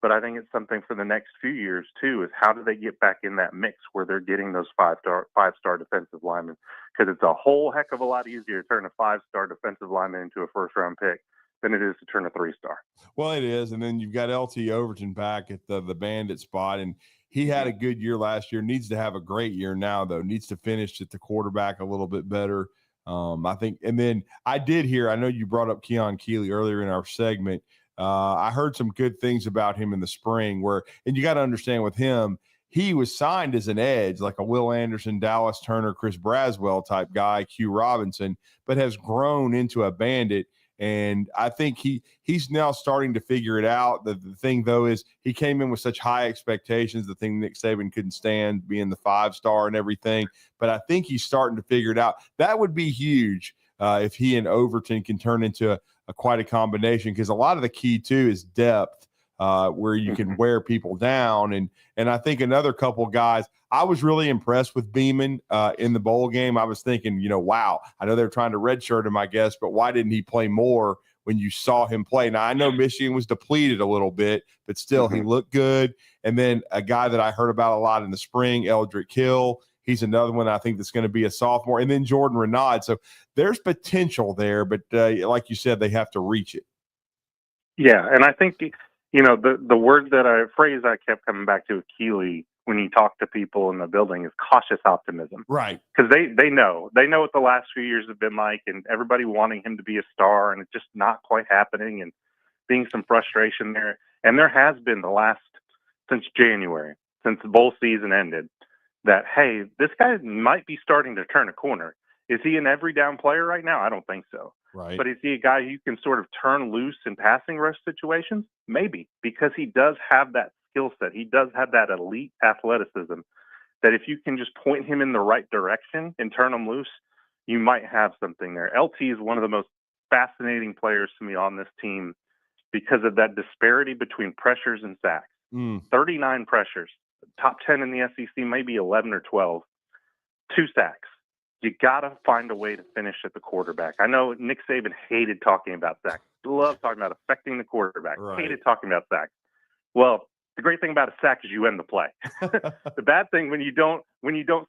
but I think it's something for the next few years too, is how do they get back in that mix where they're getting those five-star defensive linemen? Because it's a whole heck of a lot easier to turn a 5-star defensive lineman into a first-round pick than it is to turn a 3-star. Well, it is. And then you've got LT Overton back at the bandit spot, and he had a good year last year, needs to have a great year now, though, needs to finish at the quarterback a little bit better. I think, and then I did hear, I know you brought up Keon Keeley earlier in our segment. I heard some good things about him in the spring and you got to understand with him, he was signed as an edge, like a Will Anderson, Dallas Turner, Chris Braswell type guy, Q Robinson, but has grown into a bandit. And I think he's now starting to figure it out. The thing, though, is he came in with such high expectations, the thing Nick Saban couldn't stand, being the 5-star and everything. But I think he's starting to figure it out. That would be huge if he and Overton can turn into a quite a combination, because a lot of the key, too, is depth, where you can wear people down. And I think another couple guys, I was really impressed with Beeman in the bowl game. I was thinking, wow, I know they're trying to redshirt him, I guess, but why didn't he play more when you saw him play? Now, I know Michigan was depleted a little bit, but still he looked good. And then a guy that I heard about a lot in the spring, Eldrick Hill, he's another one I think that's going to be a sophomore. And then Jordan Renaud. So there's potential there, but like you said, they have to reach it. Yeah, and I think the phrase I kept coming back to with Keeley when you talk to people in the building is cautious optimism. Right. Because they know what the last few years have been like, and everybody wanting him to be a star, and it's just not quite happening, and being some frustration there. And there has been since January, since the bowl season ended, that, hey, this guy might be starting to turn a corner. Is he an every down player right now? I don't think so. Right. But is he a guy who can sort of turn loose in passing rush situations? Maybe, because he does have that skill set. He does have that elite athleticism that if you can just point him in the right direction and turn him loose, you might have something there. LT is one of the most fascinating players to me on this team because of that disparity between pressures and sacks. 39 pressures, top 10 in the SEC, maybe 11 or 12, 2 sacks. You got to find a way to finish at the quarterback. I know Nick Saban hated talking about sacks. Loved talking about affecting the quarterback. Right. Hated talking about sacks. Well, the great thing about a sack is you end the play. The bad thing when you don't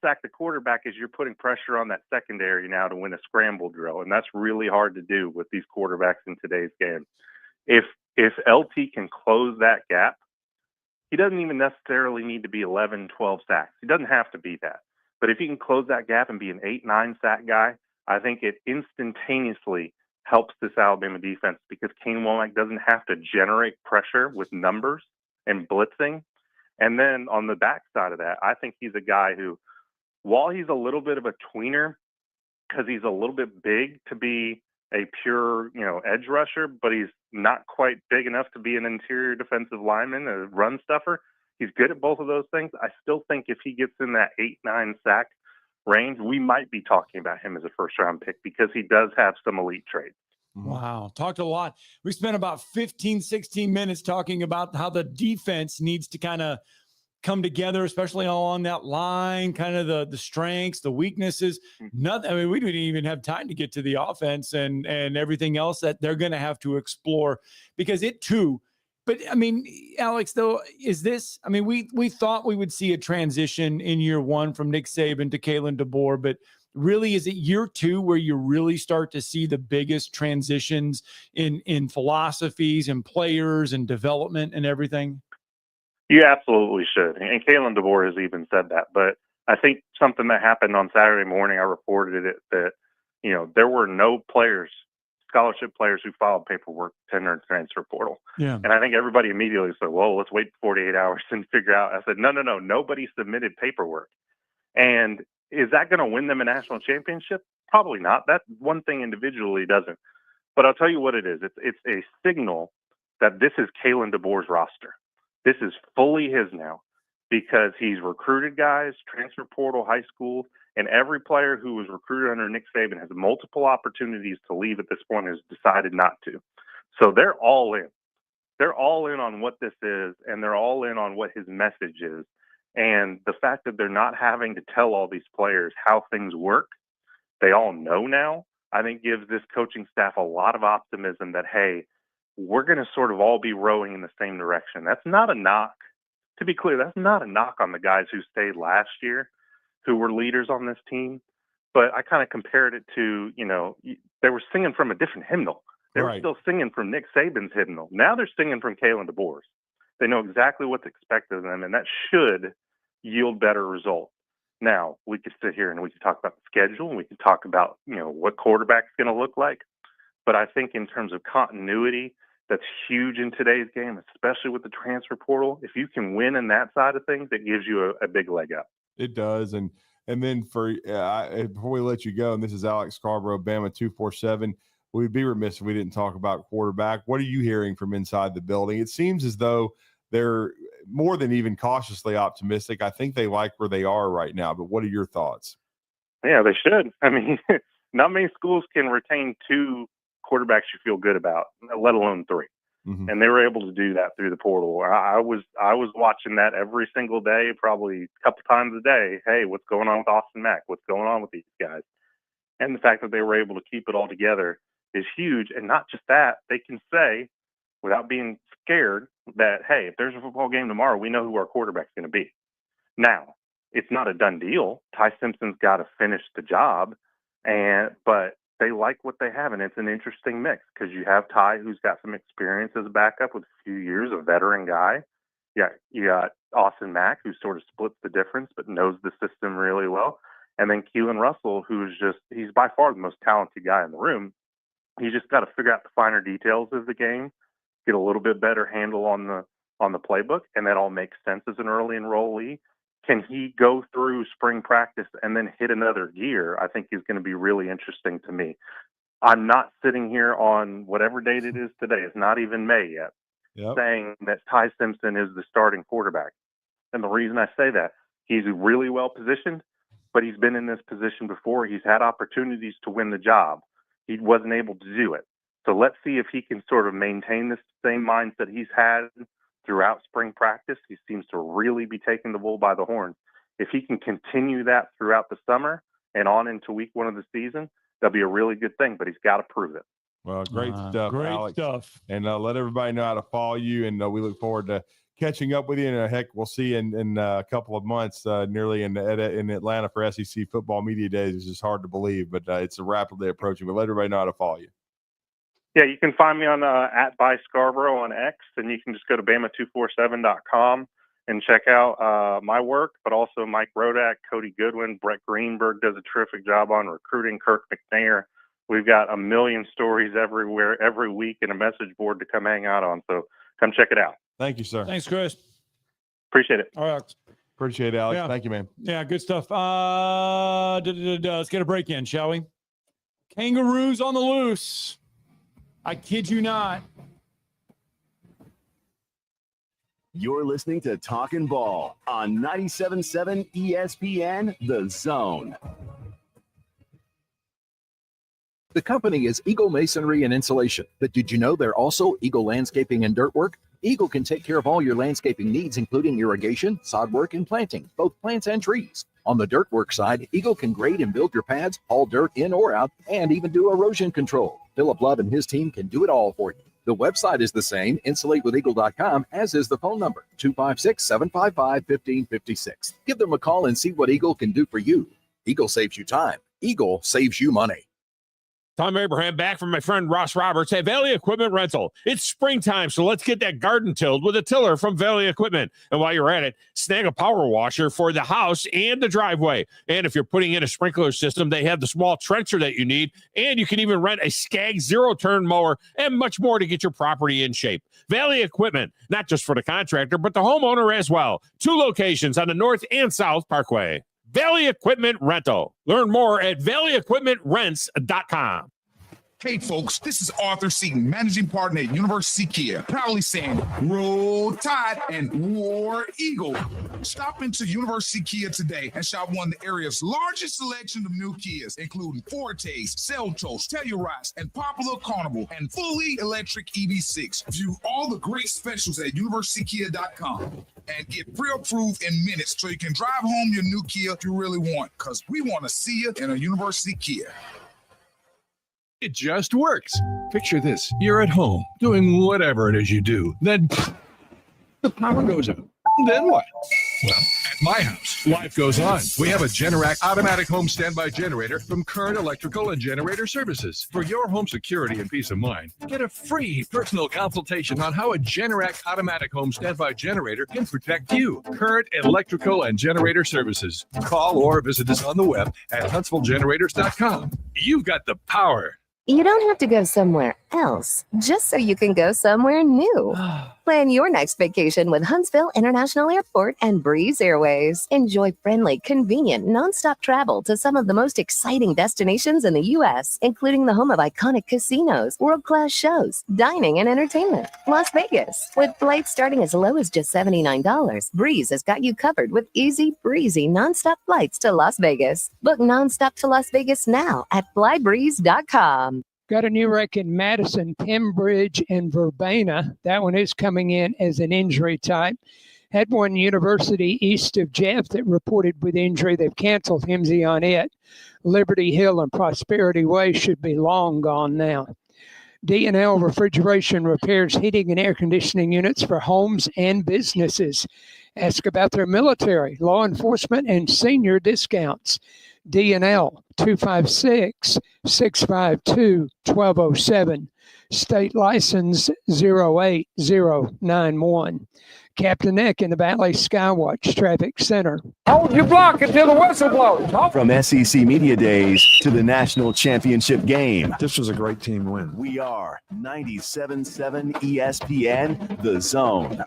sack the quarterback is you're putting pressure on that secondary now to win a scramble drill, and that's really hard to do with these quarterbacks in today's game. If LT can close that gap, he doesn't even necessarily need to be 11, 12 sacks. He doesn't have to be that. But if he can close that gap and be an 8, 9 sack guy, I think it instantaneously helps this Alabama defense because Kane Womack doesn't have to generate pressure with numbers and blitzing. And then on the backside of that, I think he's a guy who, while he's a little bit of a tweener because he's a little bit big to be a pure, edge rusher, but he's not quite big enough to be an interior defensive lineman, a run stuffer. He's good at both of those things. I still think if he gets in that 8-9 sack range, we might be talking about him as a first-round pick because he does have some elite traits. Wow. Talked a lot. We spent about 15, 16 minutes talking about how the defense needs to kind of come together, especially along that line, kind of the strengths, the weaknesses. Nothing. I mean, we didn't even have time to get to the offense and everything else that they're going to have to explore because it too. But I mean, Alex, though, is this, I mean, we thought we would see a transition in year one from Nick Saban to Kalen DeBoer, but really, is it year two where you really start to see the biggest transitions in philosophies and players and development and everything? You absolutely should. And Kalen DeBoer has even said that. But I think something that happened on Saturday morning, I reported it, that, there were no players, scholarship players who filed paperwork to enter the transfer portal. Yeah. And I think everybody immediately said, well, let's wait 48 hours and figure out. I said, no, nobody submitted paperwork. And is that going to win them a national championship? Probably not. That one thing individually doesn't. But I'll tell you what it is. It's a signal that this is Kalen DeBoer's roster. This is fully his now because he's recruited guys, transfer portal, high school, and every player who was recruited under Nick Saban has multiple opportunities to leave at this point and has decided not to. So they're all in. They're all in on what this is, and they're all in on what his message is. And the fact that they're not having to tell all these players how things work, they all know now, I think gives this coaching staff a lot of optimism that, hey, we're going to sort of all be rowing in the same direction. That's not a knock. To be clear, that's not a knock on the guys who stayed last year, who were leaders on this team. But I kind of compared it to, they were singing from a different hymnal. They were still singing from Nick Saban's hymnal. Now they're singing from Kalen DeBoer's. They know exactly what's expected of them, and that should yield better results. Now, we could sit here and we could talk about the schedule, and we could talk about, what quarterback's going to look like. But I think in terms of continuity, that's huge in today's game, especially with the transfer portal. If you can win in that side of things, it gives you a big leg up. It does. And then before we let you go, and this is Alex Scarborough, Bama 247, we'd be remiss if we didn't talk about quarterback. What are you hearing from inside the building? It seems as though they're more than even cautiously optimistic. I think they like where they are right now, but what are your thoughts? Yeah, they should. I mean, not many schools can retain two quarterbacks you feel good about, let alone three. Mm-hmm. And they were able to do that through the portal. I was watching that every single day, probably a couple times a day. Hey, what's going on with Austin Mack? What's going on with these guys? And the fact that they were able to keep it all together is huge. And not just that, they can say, without being scared, that, hey, if there's a football game tomorrow, we know who our quarterback's going to be. Now, it's not a done deal. Ty Simpson's got to finish the job, but they like what they have, and it's an interesting mix because you have Ty, who's got some experience as a backup with a few years, a veteran guy. Yeah, you got Austin Mack, who sort of splits the difference but knows the system really well. And then Keelan Russell, he's by far the most talented guy in the room. He's just got to figure out the finer details of the game, get a little bit better handle on the playbook, and that all makes sense as an early enrollee. Can he go through spring practice and then hit another gear? I think is going to be really interesting to me. I'm not sitting here on whatever date it is today. It's not even May yet, saying that Ty Simpson is the starting quarterback. And the reason I say that, he's really well positioned, but he's been in this position before. He's had opportunities to win the job. He wasn't able to do it. So let's see if he can sort of maintain this same mindset he's had throughout spring practice. He seems to really be taking the bull by the horn. If he can continue that throughout the summer and on into week one of the season, that'll be a really good thing, but he's got to prove it. Well, great stuff, Alex. And let everybody know how to follow you, and we look forward to catching up with you. And heck, we'll see you in a couple of months, nearly in Atlanta for SEC Football Media Days. It's just hard to believe, but it's rapidly approaching. But let everybody know how to follow you. Yeah, you can find me on @ByScarborough on X, and you can just go to Bama247.com and check out my work, but also Mike Rodak, Cody Goodwin, Brett Greenberg does a terrific job on recruiting, Kirk McNair, we've got a million stories everywhere, every week, and a message board to come hang out on. So come check it out. Thank you, sir. Thanks, Chris. Appreciate it. All right. Appreciate it, Alex. Yeah. Thank you, man. Yeah, good stuff. Let's get a break in, shall we? Kangaroos on the loose. I kid you not. You're listening to Talkin' Ball on 97.7 ESPN, The Zone. The company is Eagle Masonry and Insulation, but did you know they're also Eagle Landscaping and Dirt Work? Eagle can take care of all your landscaping needs, including irrigation, sod work, and planting, both plants and trees. On the dirt work side, Eagle can grade and build your pads, haul dirt in or out, and even do erosion control. Philip Love and his team can do it all for you. The website is the same, insulatewitheagle.com, as is the phone number, 256-755-1556. Give them a call and see what Eagle can do for you. Eagle saves you time. Eagle saves you money. Tom Abraham back from my friend Ross Roberts at Valley Equipment Rental. It's springtime, so let's get that garden tilled with a tiller from Valley Equipment. And while you're at it, snag a power washer for the house and the driveway. And if you're putting in a sprinkler system, they have the small trencher that you need. And you can even rent a Skag zero-turn mower and much more to get your property in shape. Valley Equipment, not just for the contractor, but the homeowner as well. 2 locations on the North and South Parkway. Valley Equipment Rental. Learn more at valleyequipmentrents.com. Hey folks, this is Arthur Seaton, managing partner at University Kia, proudly saying Roll Tide and War Eagle. Stop into University Kia today and shop one of the area's largest selection of new Kias, including Fortes, Seltos, Telluride, and Popular Carnival, and fully electric EV6. View all the great specials at universitykia.com and get pre-approved in minutes so you can drive home your new Kia if you really want, because we want to see you in a University Kia. It just works. Picture this. You're at home doing whatever it is you do. Then the power goes out. Then what? Well, at my house, life goes on. We have a Generac automatic home standby generator from Current Electrical and Generator Services. For your home security and peace of mind, get a free personal consultation on how a Generac automatic home standby generator can protect you. Current Electrical and Generator Services. Call or visit us on the web at HuntsvilleGenerators.com. You've got the power. You don't have to go somewhere else just so you can go somewhere new. Plan your next vacation with Huntsville International Airport and Breeze Airways. Enjoy friendly, convenient, nonstop travel to some of the most exciting destinations in the U.S., including the home of iconic casinos, world-class shows, dining, and entertainment. Las Vegas. With flights starting as low as just $79, Breeze has got you covered with easy, breezy, nonstop flights to Las Vegas. Book nonstop to Las Vegas now at flybreeze.com. Got a new wreck in Madison, Pembridge, and Verbena. That one is coming in as an injury type. Had one University east of Jeff that reported with injury. They've canceled HIMSY on it. Liberty Hill and Prosperity Way should be long gone now. D&L Refrigeration repairs heating and air conditioning units for homes and businesses. Ask about their military, law enforcement, and senior discounts. D&L 256-652-1207. State license 08091. Captain Eck in the Valley Skywatch Traffic Center. Hold your block until the whistle blows. From SEC Media Days to the National Championship game. This was a great team win. We are 97.7 ESPN, The Zone.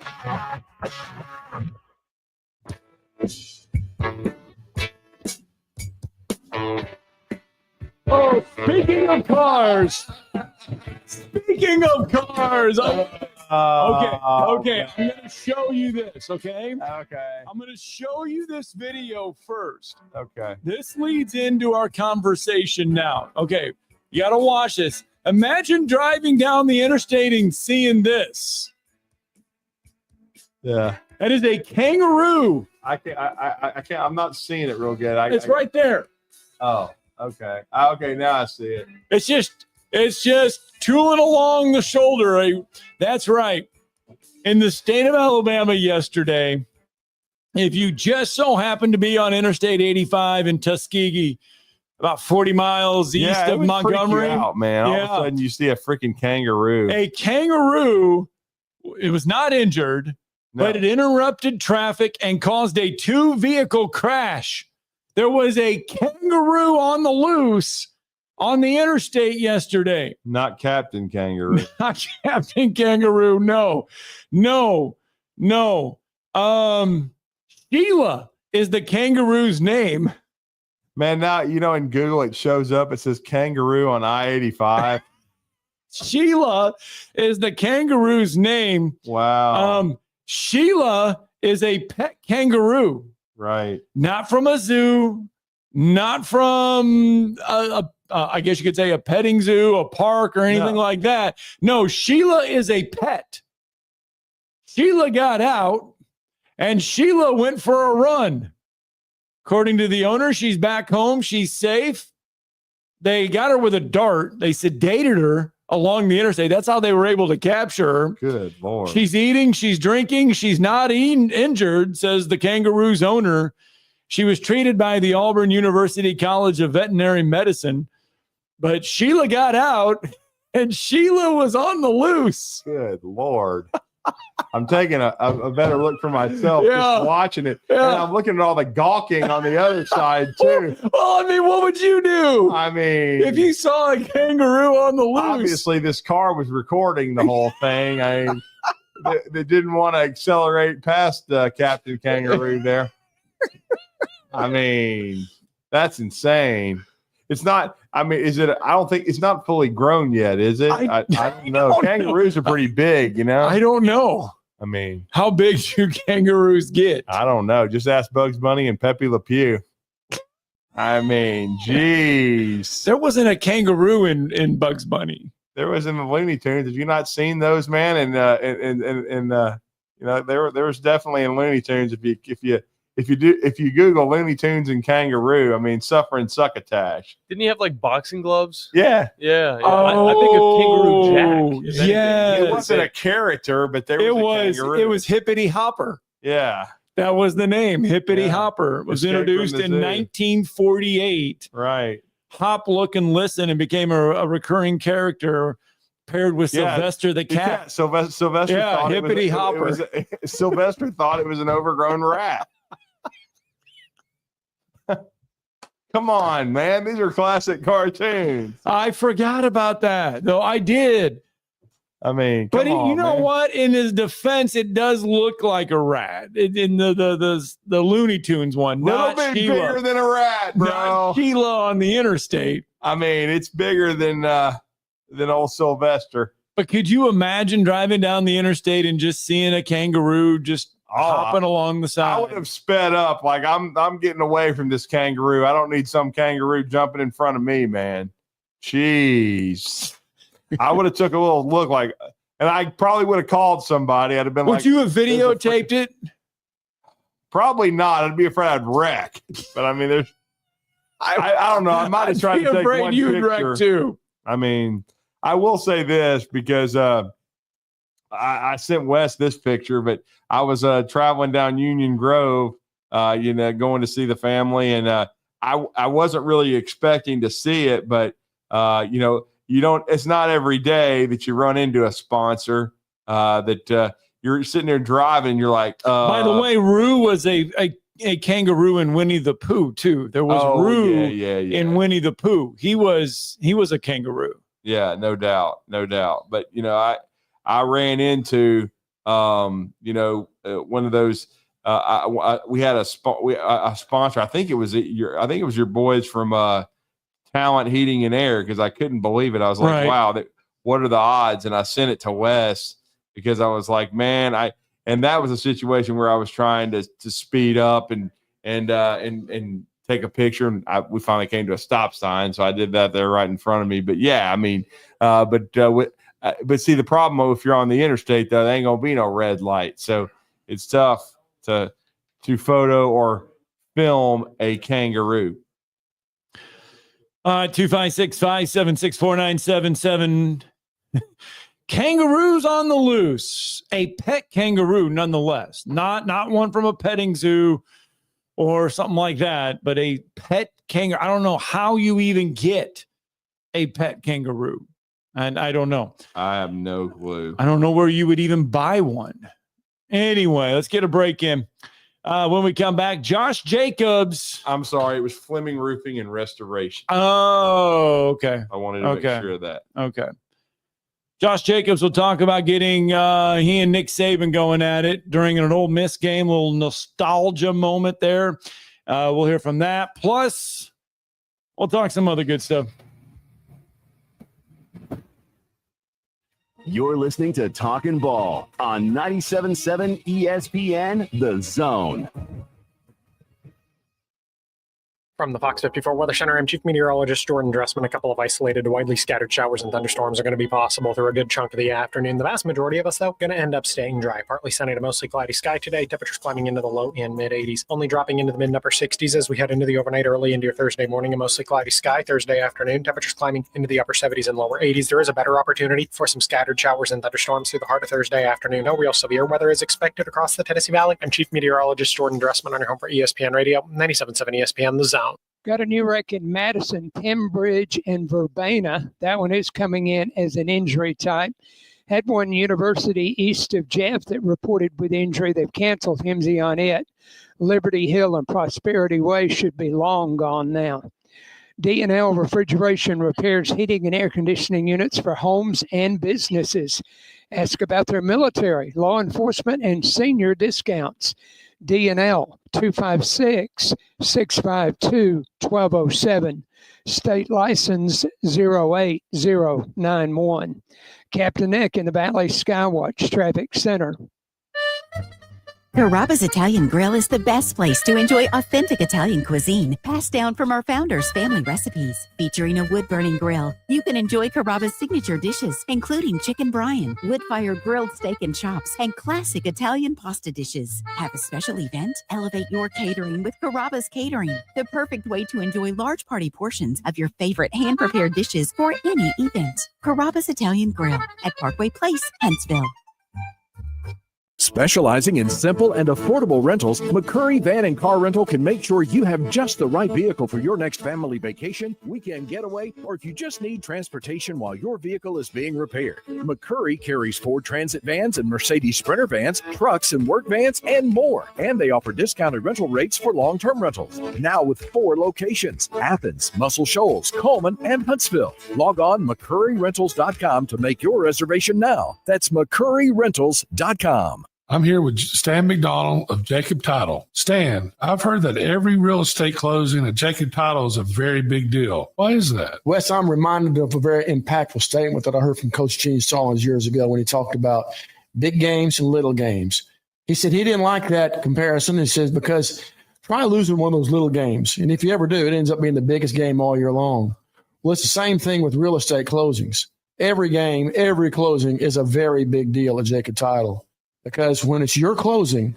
Oh, speaking of cars. Okay, I'm going to show you this, okay? Okay. I'm going to show you this video first. Okay. This leads into our conversation now. Okay, you got to watch this. Imagine driving down the interstate and seeing this. Yeah. That is a kangaroo. I can't. I'm not seeing it real good. It's right there. Oh, okay. Okay, now I see it. It's just tooling along the shoulder. That's right. In the state of Alabama yesterday, if you just so happen to be on Interstate 85 in Tuskegee, about 40 miles east of Montgomery. Out, man. All of a sudden you see a freaking kangaroo. A kangaroo, it was not injured, but it interrupted traffic and caused a 2-vehicle crash. There was a kangaroo on the loose on the interstate yesterday. Not Captain Kangaroo. Not Captain Kangaroo. No. Sheila is the kangaroo's name. Man, now, in Google, it shows up. It says kangaroo on I-85. Sheila is the kangaroo's name. Wow. Sheila is a pet kangaroo. Right. Not from a zoo, not from, I guess you could say a petting zoo, a park, or anything like that. No, Sheila is a pet. Sheila got out, and Sheila went for a run. According to the owner, she's back home. She's safe. They got her with a dart. They sedated her along the interstate. That's how they were able to capture her. Good Lord. She's eating. She's drinking. She's not injured, says the kangaroo's owner. She was treated by the Auburn University College of Veterinary Medicine. But Sheila got out, and Sheila was on the loose. Good Lord. I'm taking a better look for myself just watching it. And I'm looking at all the gawking on the other side, too. Well, I mean, what would you do? I mean, if you saw a kangaroo on the loose? Obviously, this car was recording the whole thing. I mean, they didn't want to accelerate past Captain Kangaroo there. I mean, that's insane. It's not, I mean, I don't think it's not fully grown yet, is it? I don't know. Kangaroos are pretty big, I don't know. I mean, how big do kangaroos get? I don't know. Just ask Bugs Bunny and Pepe Le Pew. I mean, geez. There wasn't a kangaroo in Bugs Bunny. There was in the Looney Tunes. Have you not seen those, man? And there was definitely in Looney Tunes. If you Google Looney Tunes and kangaroo, I mean, suffering succotash. Didn't he have like boxing gloves? Yeah. Yeah. I think of Kangaroo Jack. Yeah. It wasn't a character, but there was a kangaroo. It was Hippity Hopper. Yeah. That was the name. Hippity Hopper was introduced in 1948. Right. Hop, look, and listen, and became a recurring character paired with Sylvester the cat. Sylvester thought Hippity Hopper. Sylvester thought it was an overgrown rat. Come on, man. These are classic cartoons. I forgot about that. No, I did. I mean, but you know what? In his defense, it does look like a rat. In the Looney Tunes one. Little bit bigger than a rat, bro. Not Sheila on the interstate. I mean, it's bigger than old Sylvester. But could you imagine driving down the interstate and just seeing a kangaroo just hopping along the side? I would have sped up. Like, I'm getting away from this kangaroo. I don't need some kangaroo jumping in front of me, man. Jeez. I would have took a little look like, and I probably would have called somebody. I'd have been would you have videotaped it? Probably not. I'd be afraid I'd wreck. But I mean, I don't know. I might have tried to take one you'd picture. Wreck too. I mean, I will say this because I sent Wes this picture, but I was traveling down Union Grove, going to see the family, and I wasn't really expecting to see it, but it's not every day that you run into a sponsor that you're sitting there driving. You're like, by the way, Roo was a kangaroo in Winnie the Pooh too. There was Roo in Winnie the Pooh. He was a kangaroo. Yeah, no doubt. But I ran into one of those. We had a sponsor. I think it was your boys from Talent Heating and Air, because I couldn't believe it. I was like, wow, what are the odds? And I sent it to Wes because I was like, man, and that was a situation where I was trying to speed up and take a picture, and we finally came to a stop sign, so I did that there right in front of me. But yeah, I mean, but see, the problem if you're on the interstate, though, there ain't gonna be no red light, so it's tough to photo or film a kangaroo. 256-576-4977. Kangaroos on the loose. A pet kangaroo, nonetheless. Not one from a petting zoo or something like that, but a pet kangaroo. I don't know how you even get a pet kangaroo. And I don't know. I have no clue. I don't know where you would even buy one. Anyway, let's get a break in. When we come back, Josh Jacobs. I'm sorry, it was Fleming Roofing and Restoration. Oh, okay. I wanted to make sure of that. Okay. Josh Jacobs will talk about getting he and Nick Saban going at it during an Ole Miss game, a little nostalgia moment there. We'll hear from that. Plus, we'll talk some other good stuff. You're listening to Talkin' Ball on 97.7 ESPN, The Zone. From the Fox 54 Weather Center, I'm Chief Meteorologist Jordan Dressman. A couple of isolated, widely scattered showers and thunderstorms are going to be possible through a good chunk of the afternoon. The vast majority of us, though, going to end up staying dry. Partly sunny to mostly cloudy sky today. Temperatures climbing into the low and mid 80s, only dropping into the mid and upper 60s as we head into the overnight early into your Thursday morning. A mostly cloudy sky. Thursday afternoon, temperatures climbing into the upper 70s and lower 80s. There is a better opportunity for some scattered showers and thunderstorms through the heart of Thursday afternoon. No real severe weather is expected across the Tennessee Valley. I'm Chief Meteorologist Jordan Dressman on your home for ESPN Radio, 97.7 ESPN, The Zone. Got a new wreck in Madison, Pembridge, and Verbena. That one is coming in as an injury type. Had one university east of Jeff that reported with injury. They've canceled HIMSY on it. Liberty Hill and Prosperity Way should be long gone now. D&L Refrigeration repairs heating and air conditioning units for homes and businesses. Ask about their military, law enforcement, and senior discounts. D&L 256-652-1207. State license 08091. Captain Nick in the Valley Skywatch Traffic Center. Carrabba's Italian Grill is the best place to enjoy authentic Italian cuisine, passed down from our founders' family recipes. Featuring a wood-burning grill, you can enjoy Carrabba's signature dishes, including chicken brine, wood-fired grilled steak and chops, and classic Italian pasta dishes. Have a special event? Elevate your catering with Carrabba's Catering, the perfect way to enjoy large party portions of your favorite hand-prepared dishes for any event. Carrabba's Italian Grill at Parkway Place, Huntsville. Specializing in simple and affordable rentals, McCurry Van and Car Rental can make sure you have just the right vehicle for your next family vacation, weekend getaway, or if you just need transportation while your vehicle is being repaired. McCurry carries Ford Transit vans and Mercedes Sprinter vans, trucks and work vans, and more. And they offer discounted rental rates for long-term rentals. Now with 4 locations: Athens, Muscle Shoals, Coleman, and Huntsville. Log on McCurryRentals.com to make your reservation now. That's McCurryRentals.com. I'm here with Stan McDonald of Jacob Title. Stan, I've heard that every real estate closing at Jacob Title is a very big deal. Why is that? Wes, I'm reminded of a very impactful statement that I heard from Coach Gene Stallings years ago when he talked about big games and little games. He said he didn't like that comparison. He says, because try losing one of those little games, and if you ever do, it ends up being the biggest game all year long. Well, it's the same thing with real estate closings. Every game, every closing is a very big deal at Jacob Title. Because when it's your closing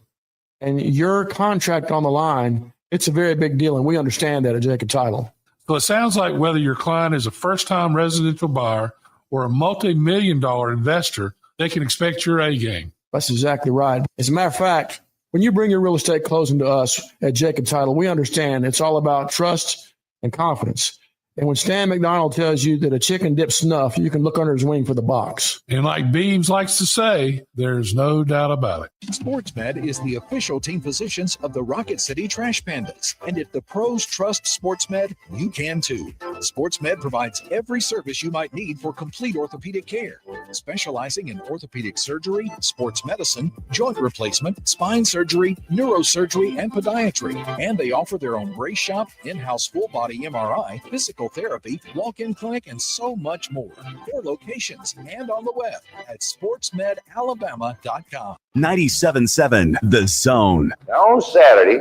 and your contract on the line, it's a very big deal, and we understand that at Jacob Title. So it sounds like whether your client is a first-time residential buyer or a multi-million-dollar investor, they can expect your A game. That's exactly right. As a matter of fact, when you bring your real estate closing to us at Jacob Title, we understand it's all about trust and confidence. And when Stan McDonald tells you that a chicken dips snuff, you can look under his wing for the box. And like Beams likes to say, there's no doubt about it. SportsMed is the official team physicians of the Rocket City Trash Pandas. And if the pros trust SportsMed, you can too. SportsMed provides every service you might need for complete orthopedic care, specializing in orthopedic surgery, sports medicine, joint replacement, spine surgery, neurosurgery, and podiatry. And they offer their own brace shop, in-house full-body MRI, physical therapy, walk-in clinic, and so much more. 4 locations and on the web at sportsmedalabama.com. 97.7 The Zone. Now on Saturday,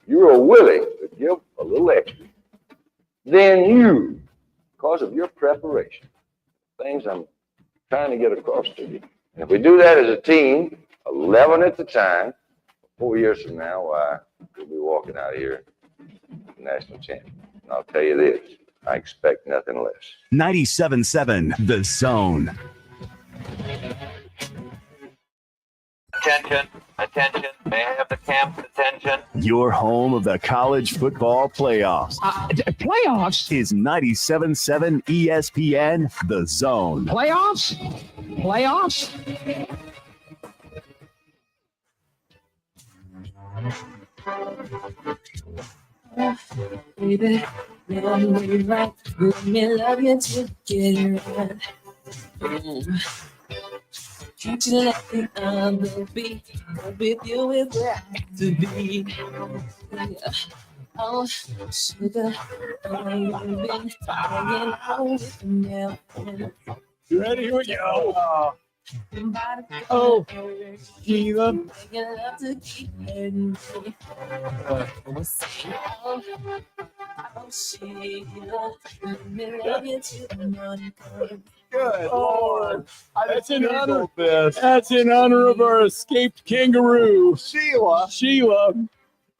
you are willing to give a little extra. Then you, because of your preparation, things I'm trying to get across to you. And if we do that as a team, 11 at the time, 4 years from now, we'll be walking out of here national champion. And I'll tell you this, I expect nothing less. 97.7 The Zone. Attention, attention, may I have the camp's attention? Your home of the college football playoffs. Playoffs? Is 97.7 ESPN The Zone. Playoffs? Playoffs? Baby, let me right, let me love you to get it right. Can't you let the other be? With you is where I have to be. Yeah. Oh, sugar, I've been hanging out with me. You ready? Here we go. Oh, Sheila. Making love to keep hurting me. Oh, Sheila, let me love you to the morning come. Good Lord. That's in honor. That's in honor of our escaped kangaroo, Sheila.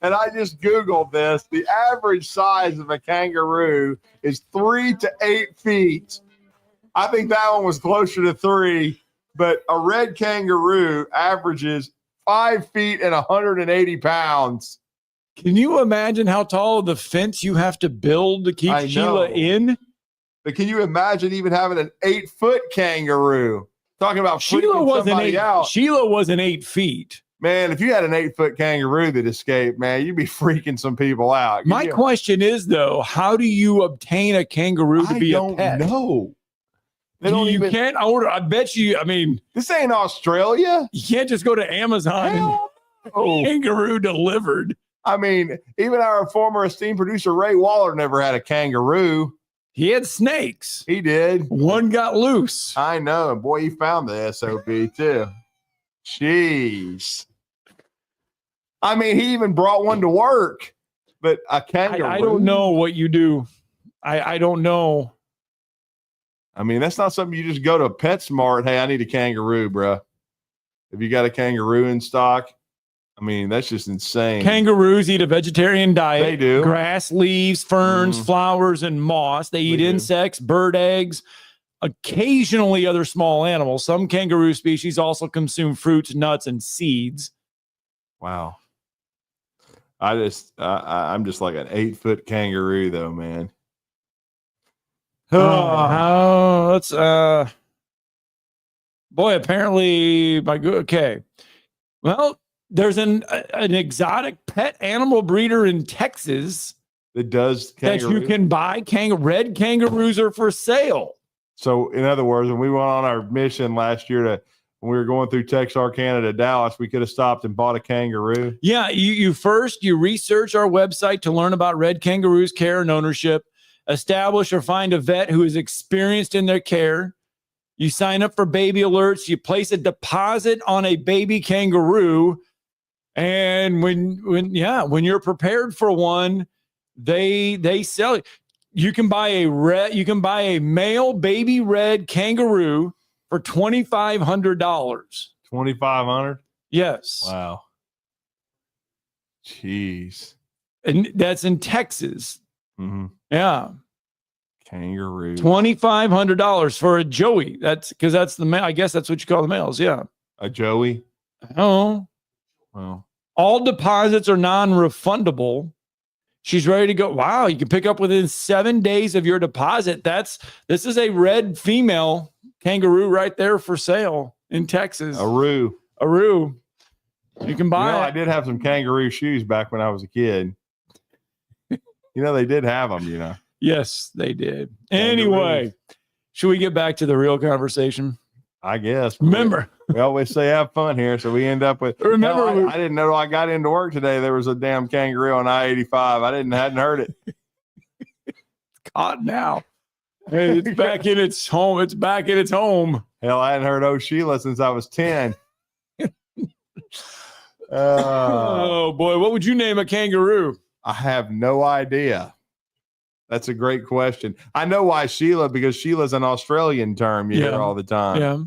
And I just Googled this. The average size of a kangaroo is 3 to 8 feet. I think that one was closer to 3, but a red kangaroo averages 5 feet and 180 pounds. Can you imagine how tall the fence you have to build to keep Sheila in? But can you imagine even having an 8-foot kangaroo? Talking about Sheila wasn't somebody 8. out. Sheila wasn't 8 feet. Man, if you had an 8-foot kangaroo that escaped, man, you'd be freaking some people out. My question is, though, how do you obtain a kangaroo to be a pet? No. You can't order. I bet you. I mean, this ain't Australia. You can't just go to Amazon and kangaroo delivered. I mean, even our former esteemed producer Ray Waller never had a kangaroo. He had snakes. He did. One got loose. I know. And boy, he found the SOB too. Jeez. I mean, he even brought one to work, but a kangaroo. I don't know what you do. I don't know. I mean, that's not something you just go to PetSmart. Hey, I need a kangaroo, bro. If you got a kangaroo in stock, I mean, that's just insane. Kangaroos eat a vegetarian diet. They do. Grass, leaves, ferns, flowers, and moss. They eat insects, bird eggs, occasionally other small animals. Some kangaroo species also consume fruits, nuts, and seeds. Wow. I'm just like an 8-foot kangaroo, though, man. Let's boy, apparently okay. Well, there's an exotic pet animal breeder in Texas that does that you can buy. Red kangaroos are for sale. So, in other words, when we went on our mission last year when we were going through Texarkana to Dallas, we could have stopped and bought a kangaroo. Yeah, you research our website to learn about red kangaroos' care and ownership. Establish or find a vet who is experienced in their care. You sign up for baby alerts. You place a deposit on a baby kangaroo, and when you're prepared for one, they sell it. You can buy a male baby red kangaroo for $2,500. $2,500? Yes. Wow. Jeez. And that's in Texas. Mm-hmm. Yeah. Kangaroo. $2,500 for a joey. That's because that's the male. I guess that's what you call the males. Yeah. A joey. Oh. Well. All deposits are non-refundable. She's ready to go. Wow, you can pick up within 7 days of your deposit. This is a red female kangaroo right there for sale in Texas. A roo. You can buy it. I did have some kangaroo shoes back when I was a kid. They did have them, Yes, they did. Anyway, should we get back to the real conversation? I guess. Remember, we always say have fun here, so we end up with. Remember, I didn't know I got into work today. There was a damn kangaroo on I-85. I hadn't heard it. It's caught now. Hey, it's back in its home. It's back in its home. Hell, I hadn't heard Sheila since I was 10. Oh boy, what would you name a kangaroo? I have no idea. That's a great question. I know why Sheila, because Sheila's an Australian term you hear all the time. Yeah.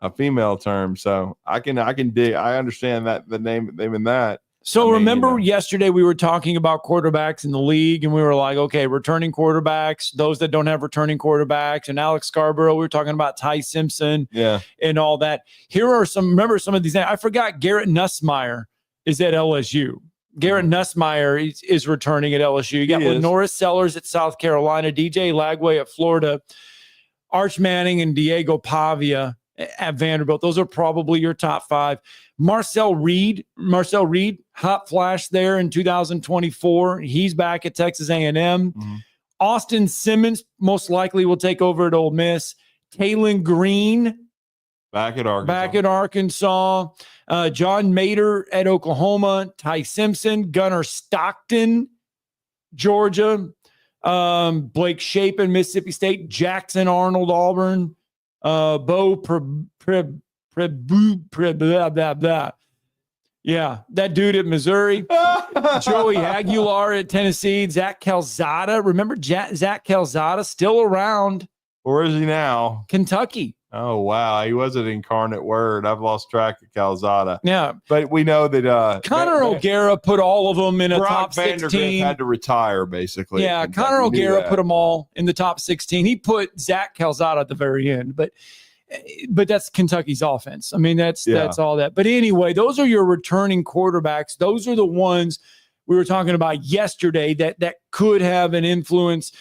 A female term. So I can dig. I understand that the name in that. So remember yesterday we were talking about quarterbacks in the league, and we were like, okay, returning quarterbacks, those that don't have returning quarterbacks, and Alex Scarborough, we were talking about Ty Simpson and all that. Here are some of these names. I forgot Garrett Nussmeier is at LSU. Garrett Nussmeier is returning at LSU. You got Lenora Sellers at South Carolina, DJ Lagway at Florida, Arch Manning and Diego Pavia at Vanderbilt. Those are probably your top 5. Marcel Reed, hot flash there in 2024. He's back at Texas A&M. Austin Simmons most likely will take over at Ole Miss. Taylon Green back at Arkansas. John Mater at Oklahoma. Ty Simpson, Gunnar Stockton, Georgia. Blake Shapen, Mississippi State. Jackson Arnold, Auburn. Bo Yeah, that dude at Missouri. Joey Aguilar at Tennessee. Zach Calzada. Remember Zach Calzada still around. Where is he now? Kentucky. Oh, wow. He was an incarnate word. I've lost track of Calzada. Yeah. But we know that Connor O'Gara put all of them in a top 16. Had to retire, basically. Yeah, Connor O'Gara put them all in the top 16. He put Zach Calzada at the very end. But that's Kentucky's offense. I mean, that's all that. But anyway, those are your returning quarterbacks. Those are the ones we were talking about yesterday that could have an influence.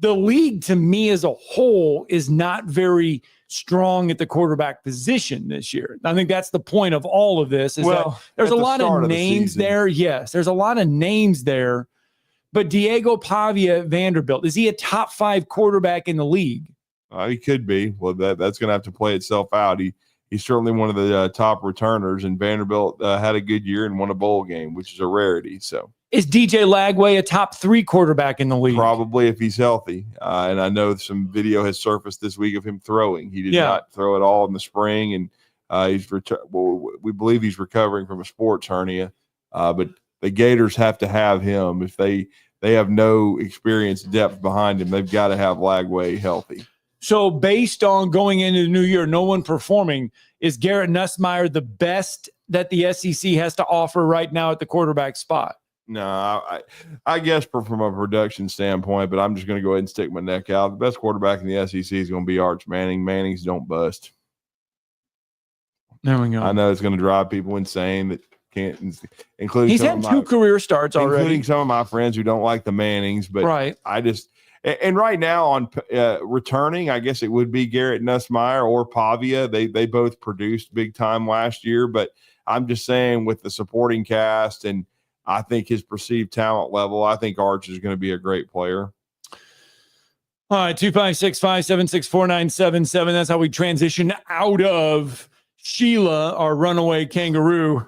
The league, to me as a whole, is not very strong at the quarterback position this year. I think that's the point of all of this. That there's a lot of names there. Yes, there's a lot of names there. But Diego Pavia at Vanderbilt, is he a top 5 quarterback in the league? He could be. Well, that's going to have to play itself out. He's certainly one of the top returners, and Vanderbilt had a good year and won a bowl game, which is a rarity. So, is DJ Lagway a top 3 quarterback in the league? Probably, if he's healthy. And I know some video has surfaced this week of him throwing. He did not throw at all in the spring, and we believe he's recovering from a sports hernia. But the Gators have to have him. If they have no experience depth behind him, they've got to have Lagway healthy. So based on going into the new year, no one performing, is Garrett Nussmeier the best that the SEC has to offer right now at the quarterback spot? No, I guess from a production standpoint, but I'm just going to go ahead and stick my neck out. The best quarterback in the SEC is going to be Arch Manning. Mannings don't bust. There we go. I know it's going to drive people insane that can't, including he's had 2 career starts already, including some of my friends who don't like the Mannings. But I just. And right now on returning, I guess it would be Garrett Nussmeier or Pavia. They both produced big time last year, but I'm just saying with the supporting cast and I think his perceived talent level, I think Arch is going to be a great player. All right, 256-576-4977. That's how we transition out of Sheila, our runaway kangaroo.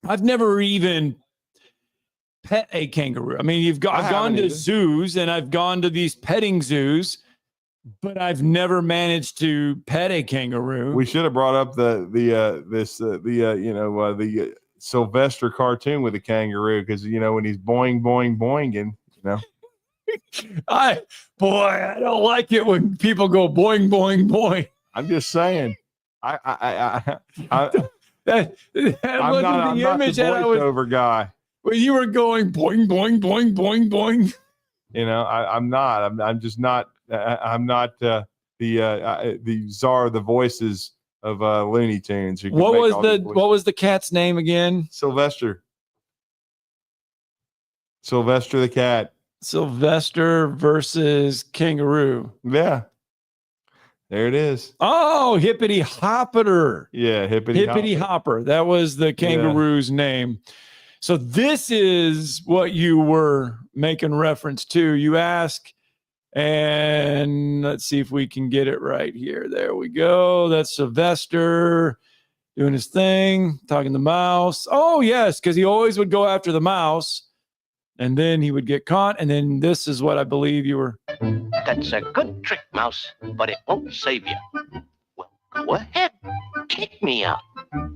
I've never even pet a kangaroo. I mean, I've gone to zoos and I've gone to these petting zoos, but I've never managed to pet a kangaroo. We should have brought up the Sylvester cartoon with the kangaroo, because when he's boing boing boinging, I don't like it when people go boing boing boing. I'm just saying. I'm not the voiceover guy. When you were going boing, boing, boing, boing, boing. I'm not. I'm just not. I'm not the czar of the voices of Looney Tunes. What was the cat's name again? Sylvester. Sylvester the cat. Sylvester versus kangaroo. Yeah. There it is. Oh, Hippity Hopper. Yeah, Hippity Hopper. That was the kangaroo's name. So this is what you were making reference to. You ask, and let's see if we can get it right here. There we go. That's Sylvester doing his thing, talking to the mouse. Oh, yes, because he always would go after the mouse, and then he would get caught. And then this is what I believe you were. That's a good trick, Mouse, but it won't save you. Well, go ahead. Kick me out.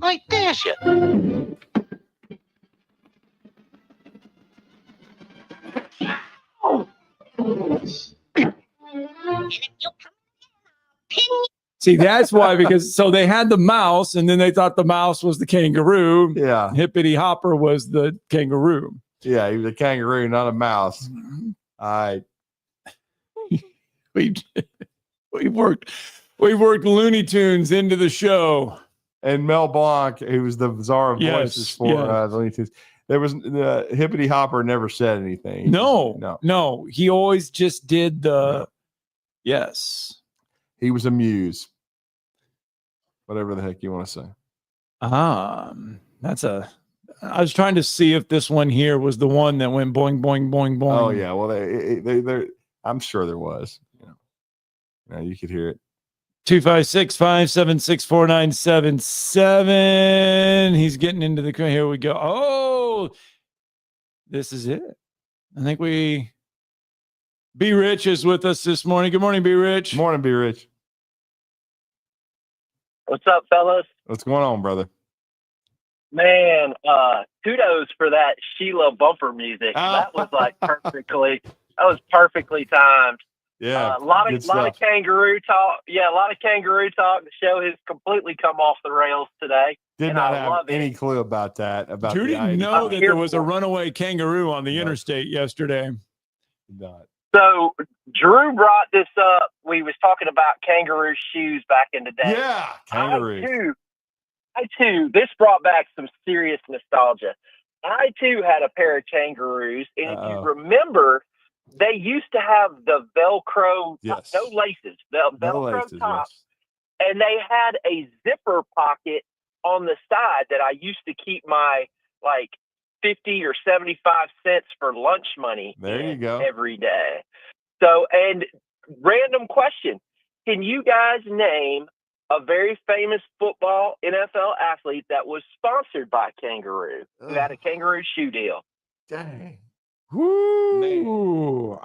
I dare you. See, that's why, because so they had the mouse and then they thought the mouse was the kangaroo. Yeah. Hippity Hopper was the kangaroo. Yeah, he was a kangaroo, not a mouse. All right. We worked Looney Tunes into the show. And Mel Blanc, who was the czar of voices for Looney Tunes. There was Hippity Hopper never said anything. No. He always just did the yes. He was a muse. whatever the heck you want to say. I was trying to see if this one here was the one that went boing, boing, boing, boing. Oh yeah. Well, I'm sure there was. You could hear it. 256-576-4977. He's getting into the. Here we go. Oh, this is it. I think B Rich is with us this morning. Good morning, B Rich. Morning, B Rich. What's up, fellas? What's going on, brother? Man, kudos for that Sheila bumper music. That was like perfectly timed. Yeah, a lot of kangaroo talk. Yeah, a lot of kangaroo talk. The show has completely come off the rails today. Did not have any clue about that. About you didn't know that there was a runaway kangaroo on the interstate yesterday. Not. So Drew brought this up. We was talking about kangaroo shoes back in the day. Yeah, kangaroos. I too, this brought back some serious nostalgia. I too had a pair of kangaroos, and if you remember, they used to have the Velcro, no laces, the Velcro top, and they had a zipper pocket on the side that I used to keep my 50 or 75 cents for lunch money. There you go. Every day. So, and random question: can you guys name a very famous football NFL athlete that was sponsored by Kangaroo, who had a kangaroo shoe deal? Dang. Woo!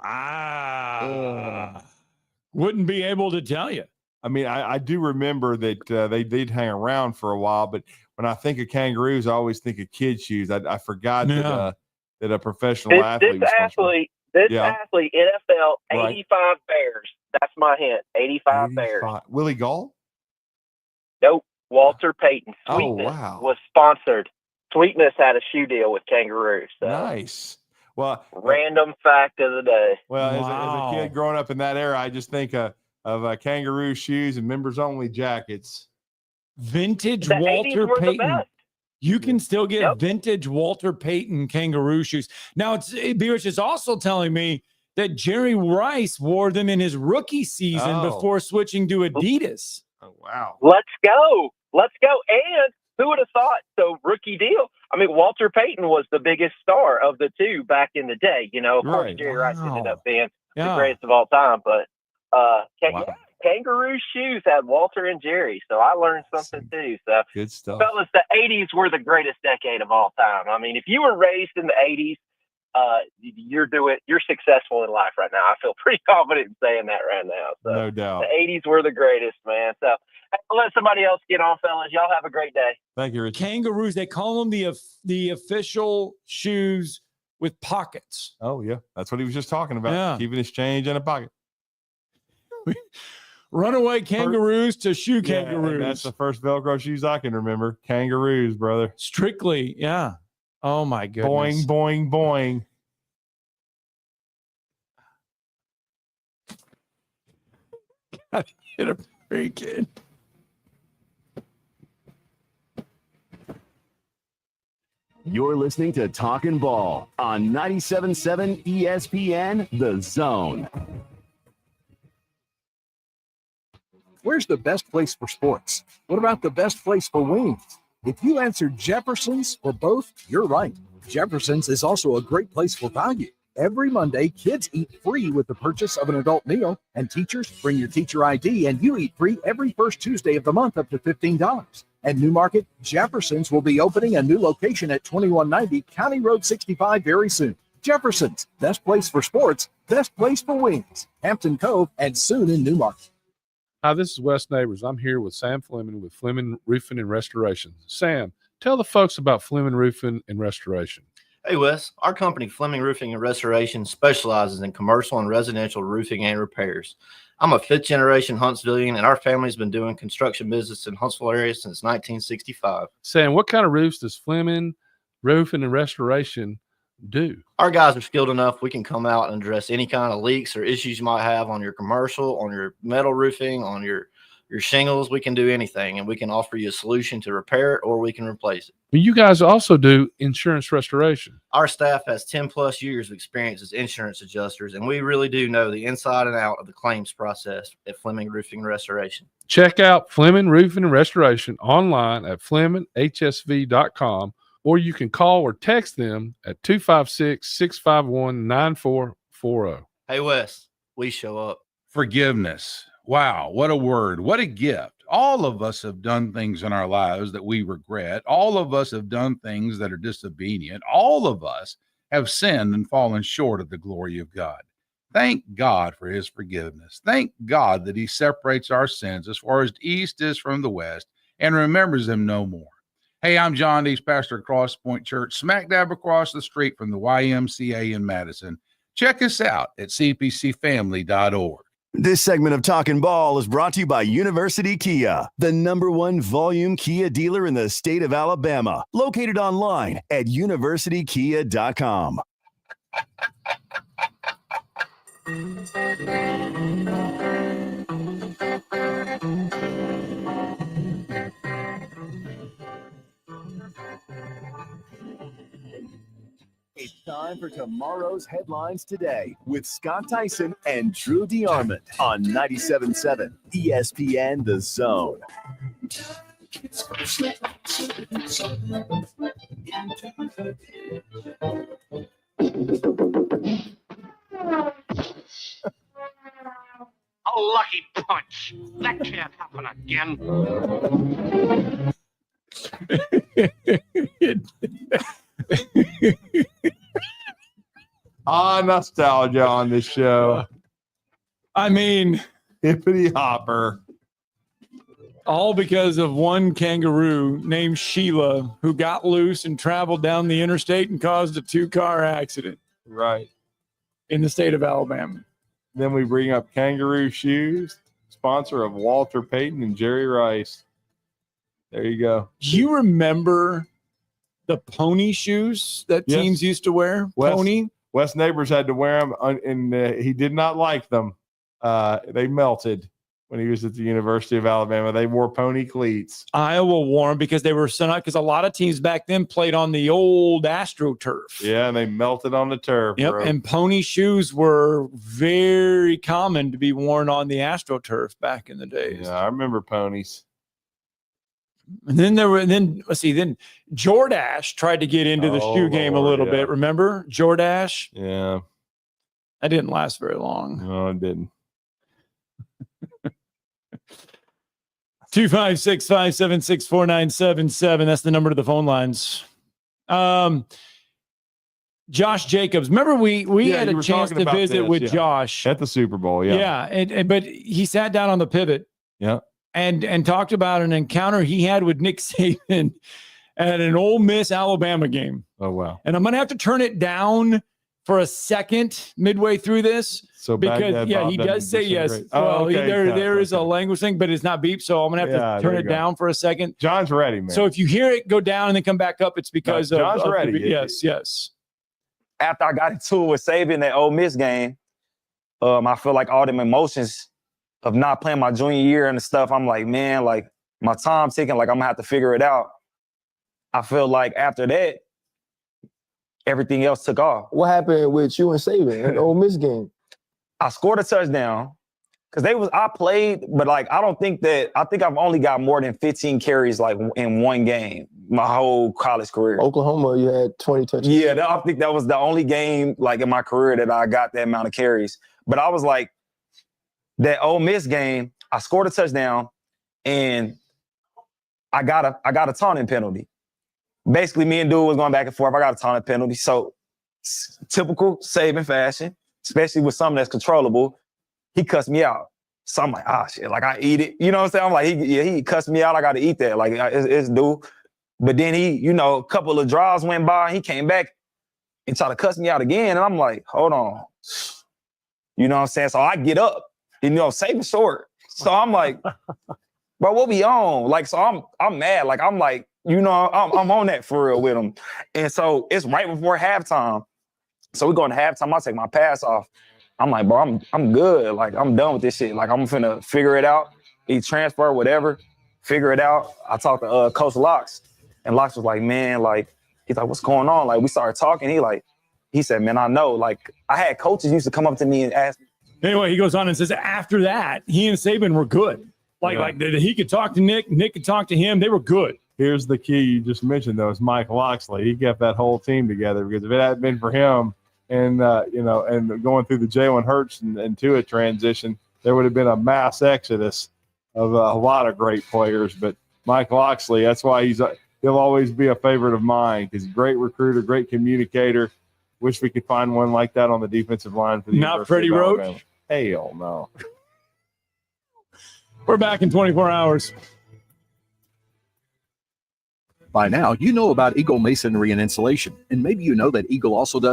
Wouldn't be able to tell you. I mean, I do remember that they did hang around for a while, but when I think of kangaroos, I always think of kid shoes. I forgot that a professional athlete. This athlete, NFL, 85 Bears. That's my hint. 85 Bears. Willie Gall? Nope. Walter Payton. Sweetness was sponsored. Sweetness had a shoe deal with Kangaroo. So. Nice. Well, random fact of the day. Well, as a kid growing up in that era, I just think of kangaroo shoes and members only jackets. Vintage The Walter 80s were the Payton. best. You can still get vintage Walter Payton kangaroo shoes. Now, Beerich is also telling me that Jerry Rice wore them in his rookie season before switching to Adidas. Oh, wow. Let's go. And who would have thought? So, rookie deal. I mean, Walter Payton was the biggest star of the two back in the day. Of course, Jerry Rice ended up being the greatest of all time. But kangaroo shoes had Walter and Jerry. So I learned something too. So good stuff. Fellas, the 80s were the greatest decade of all time. I mean, if you were raised in the 80s, you're successful in life right now. I feel pretty confident in saying that right now. So no doubt. The 80s were the greatest, man. So I'll let somebody else get on, fellas. Y'all have a great day. Thank you, Richard. Kangaroos, they call them the official shoes with pockets. Oh, yeah. That's what he was just talking about. Yeah. Keeping his change in a pocket. Runaway kangaroos to shoe kangaroos. And that's the first Velcro shoes I can remember. Kangaroos, brother. Strictly, yeah. Oh, my goodness. Boing, boing, boing. Gotta get a break in. You're listening to Talkin' Ball on 97.7 ESPN, The Zone. Where's the best place for sports? What about the best place for wings? If you answered Jefferson's or both, you're right. Jefferson's is also a great place for value. Every Monday, kids eat free with the purchase of an adult meal, and teachers bring your teacher ID, and you eat free every first Tuesday of the month up to $15. At Newmarket, Jefferson's will be opening a new location at 2190 County Road 65 very soon. Jefferson's, best place for sports, best place for wings. Hampton Cove, and soon in Newmarket. Hi, this is Wes Neighbors. I'm here with Sam Fleming with Fleming Roofing and Restoration. Sam, tell the folks about Fleming Roofing and Restoration. Hey, Wes. Our company, Fleming Roofing and Restoration, specializes in commercial and residential roofing and repairs. I'm a fifth-generation Huntsvillian, and our family's been doing construction business in Huntsville area since 1965. Sam, what kind of roofs does Fleming Roofing and Restoration do? Our guys are skilled enough. We can come out and address any kind of leaks or issues you might have on your commercial, on your metal roofing, on your Your shingles, we can do anything, and we can offer you a solution to repair it, or we can replace it. But you guys also do insurance restoration. Our staff has 10 plus years of experience as insurance adjusters, and we really do know the inside and out of the claims process at Fleming Roofing and Restoration. Check out Fleming Roofing and Restoration online at FlemingHSV.com, or you can call or text them at 256-651-9440. Hey, Wes, we show up. Forgiveness. Wow, what a word. What a gift. All of us have done things in our lives that we regret. All of us have done things that are disobedient. All of us have sinned and fallen short of the glory of God. Thank God for his forgiveness. Thank God that he separates our sins as far as the east is from the west and remembers them no more. Hey, I'm John Dees, pastor at Cross Point Church, smack dab across the street from the YMCA in Madison. Check us out at cpcfamily.org. This segment of Talkin' Ball is brought to you by University Kia, the #1 volume Kia dealer in the state of Alabama, located online at universitykia.com. It's time for tomorrow's headlines today with Scott Tyson and Drew DeArmond on 97.7 ESPN The Zone. A lucky punch. That can't happen again. Nostalgia on this show. I mean, hippity hopper. All because of one kangaroo named Sheila who got loose and traveled down the interstate and caused a 2-car accident. Right. In the state of Alabama. Then we bring up Kangaroo Shoes, sponsor of Walter Payton and Jerry Rice. There you go. Do you remember the pony shoes that teams used to wear? Pony? Wes Neighbors had to wear them, and he did not like them. They melted when he was at the University of Alabama. They wore pony cleats. Iowa wore them because they were so not, because a lot of teams back then played on the old AstroTurf. Yeah, and they melted on the turf. Yep, bro. and pony shoes were very common to be worn on the AstroTurf back in the days. Yeah, I remember ponies. And then then Jordache tried to get into the shoe game a little bit. Remember Jordache? Yeah. That didn't last very long. No, it didn't. 256-576-4977. That's the number to the phone lines. Josh Jacobs. Remember we had a chance to visit with Josh at the Super Bowl. Yeah. But he sat down on the pivot. Yeah. And talked about an encounter he had with Nick Saban at an Ole Miss Alabama game. Oh, wow. And I'm going to have to turn it down for a second midway through this. So because he does say yes. Well, there is a language thing, but it's not beep. So I'm going to have to turn it down for a second. John's ready, man. So if you hear it go down and then come back up, it's because John's ready. Yes. After I got into it with Saban that Ole Miss game, I feel like all them emotions of not playing my junior year and stuff, I'm like, man, like my time ticking, like I'm gonna have to figure it out. I feel like after that, everything else took off. What happened with you and Saban in the Ole Miss game? I scored a touchdown because I played, but like I think I've only got more than 15 carries like in one game my whole college career. Oklahoma, you had 20 touchdowns. Yeah, I think that was the only game like in my career that I got that amount of carries. But I was like, that Ole Miss game, I scored a touchdown and I got a taunting penalty. Basically, me and dude was going back and forth. I got a taunting penalty. So typical Saban fashion, especially with something that's controllable, he cussed me out. So I'm like, shit, like I eat it. You know what I'm saying? I'm like, he cussed me out. I got to eat that. Like it's due. But then he, a couple of drives went by and he came back and tried to cuss me out again. And I'm like, hold on. You know what I'm saying? So I get up. Saban short. So I'm like, bro, what we on? Like, so I'm mad. Like, I'm like, I'm on that for real with him. And so it's right before halftime. So we go into halftime. I take my pass off. I'm like, bro, I'm good. Like, I'm done with this shit. Like, I'm finna figure it out. he transfer, whatever, figure it out. I talked to Coach Locks, and Locks was like, man, like, he's like, what's going on? Like, we started talking. He said, man, I know. Like, I had coaches used to come up to me and ask me. Anyway, he goes on and says after that, he and Saban were good. Like he could talk to Nick could talk to him. They were good. Here's the key you just mentioned, though, is Mike Loxley. He kept that whole team together, because if it hadn't been for him and, and going through the Jalen Hurts and Tua transition, there would have been a mass exodus of a lot of great players. But Mike Loxley, that's why he'll always be a favorite of mine, because he's a great recruiter, great communicator. Wish we could find one like that on the defensive line for the Not Freddie Roach? Hell no. We're back in 24 hours. By now, you know about Eagle Masonry and Insulation, and maybe you know that Eagle also does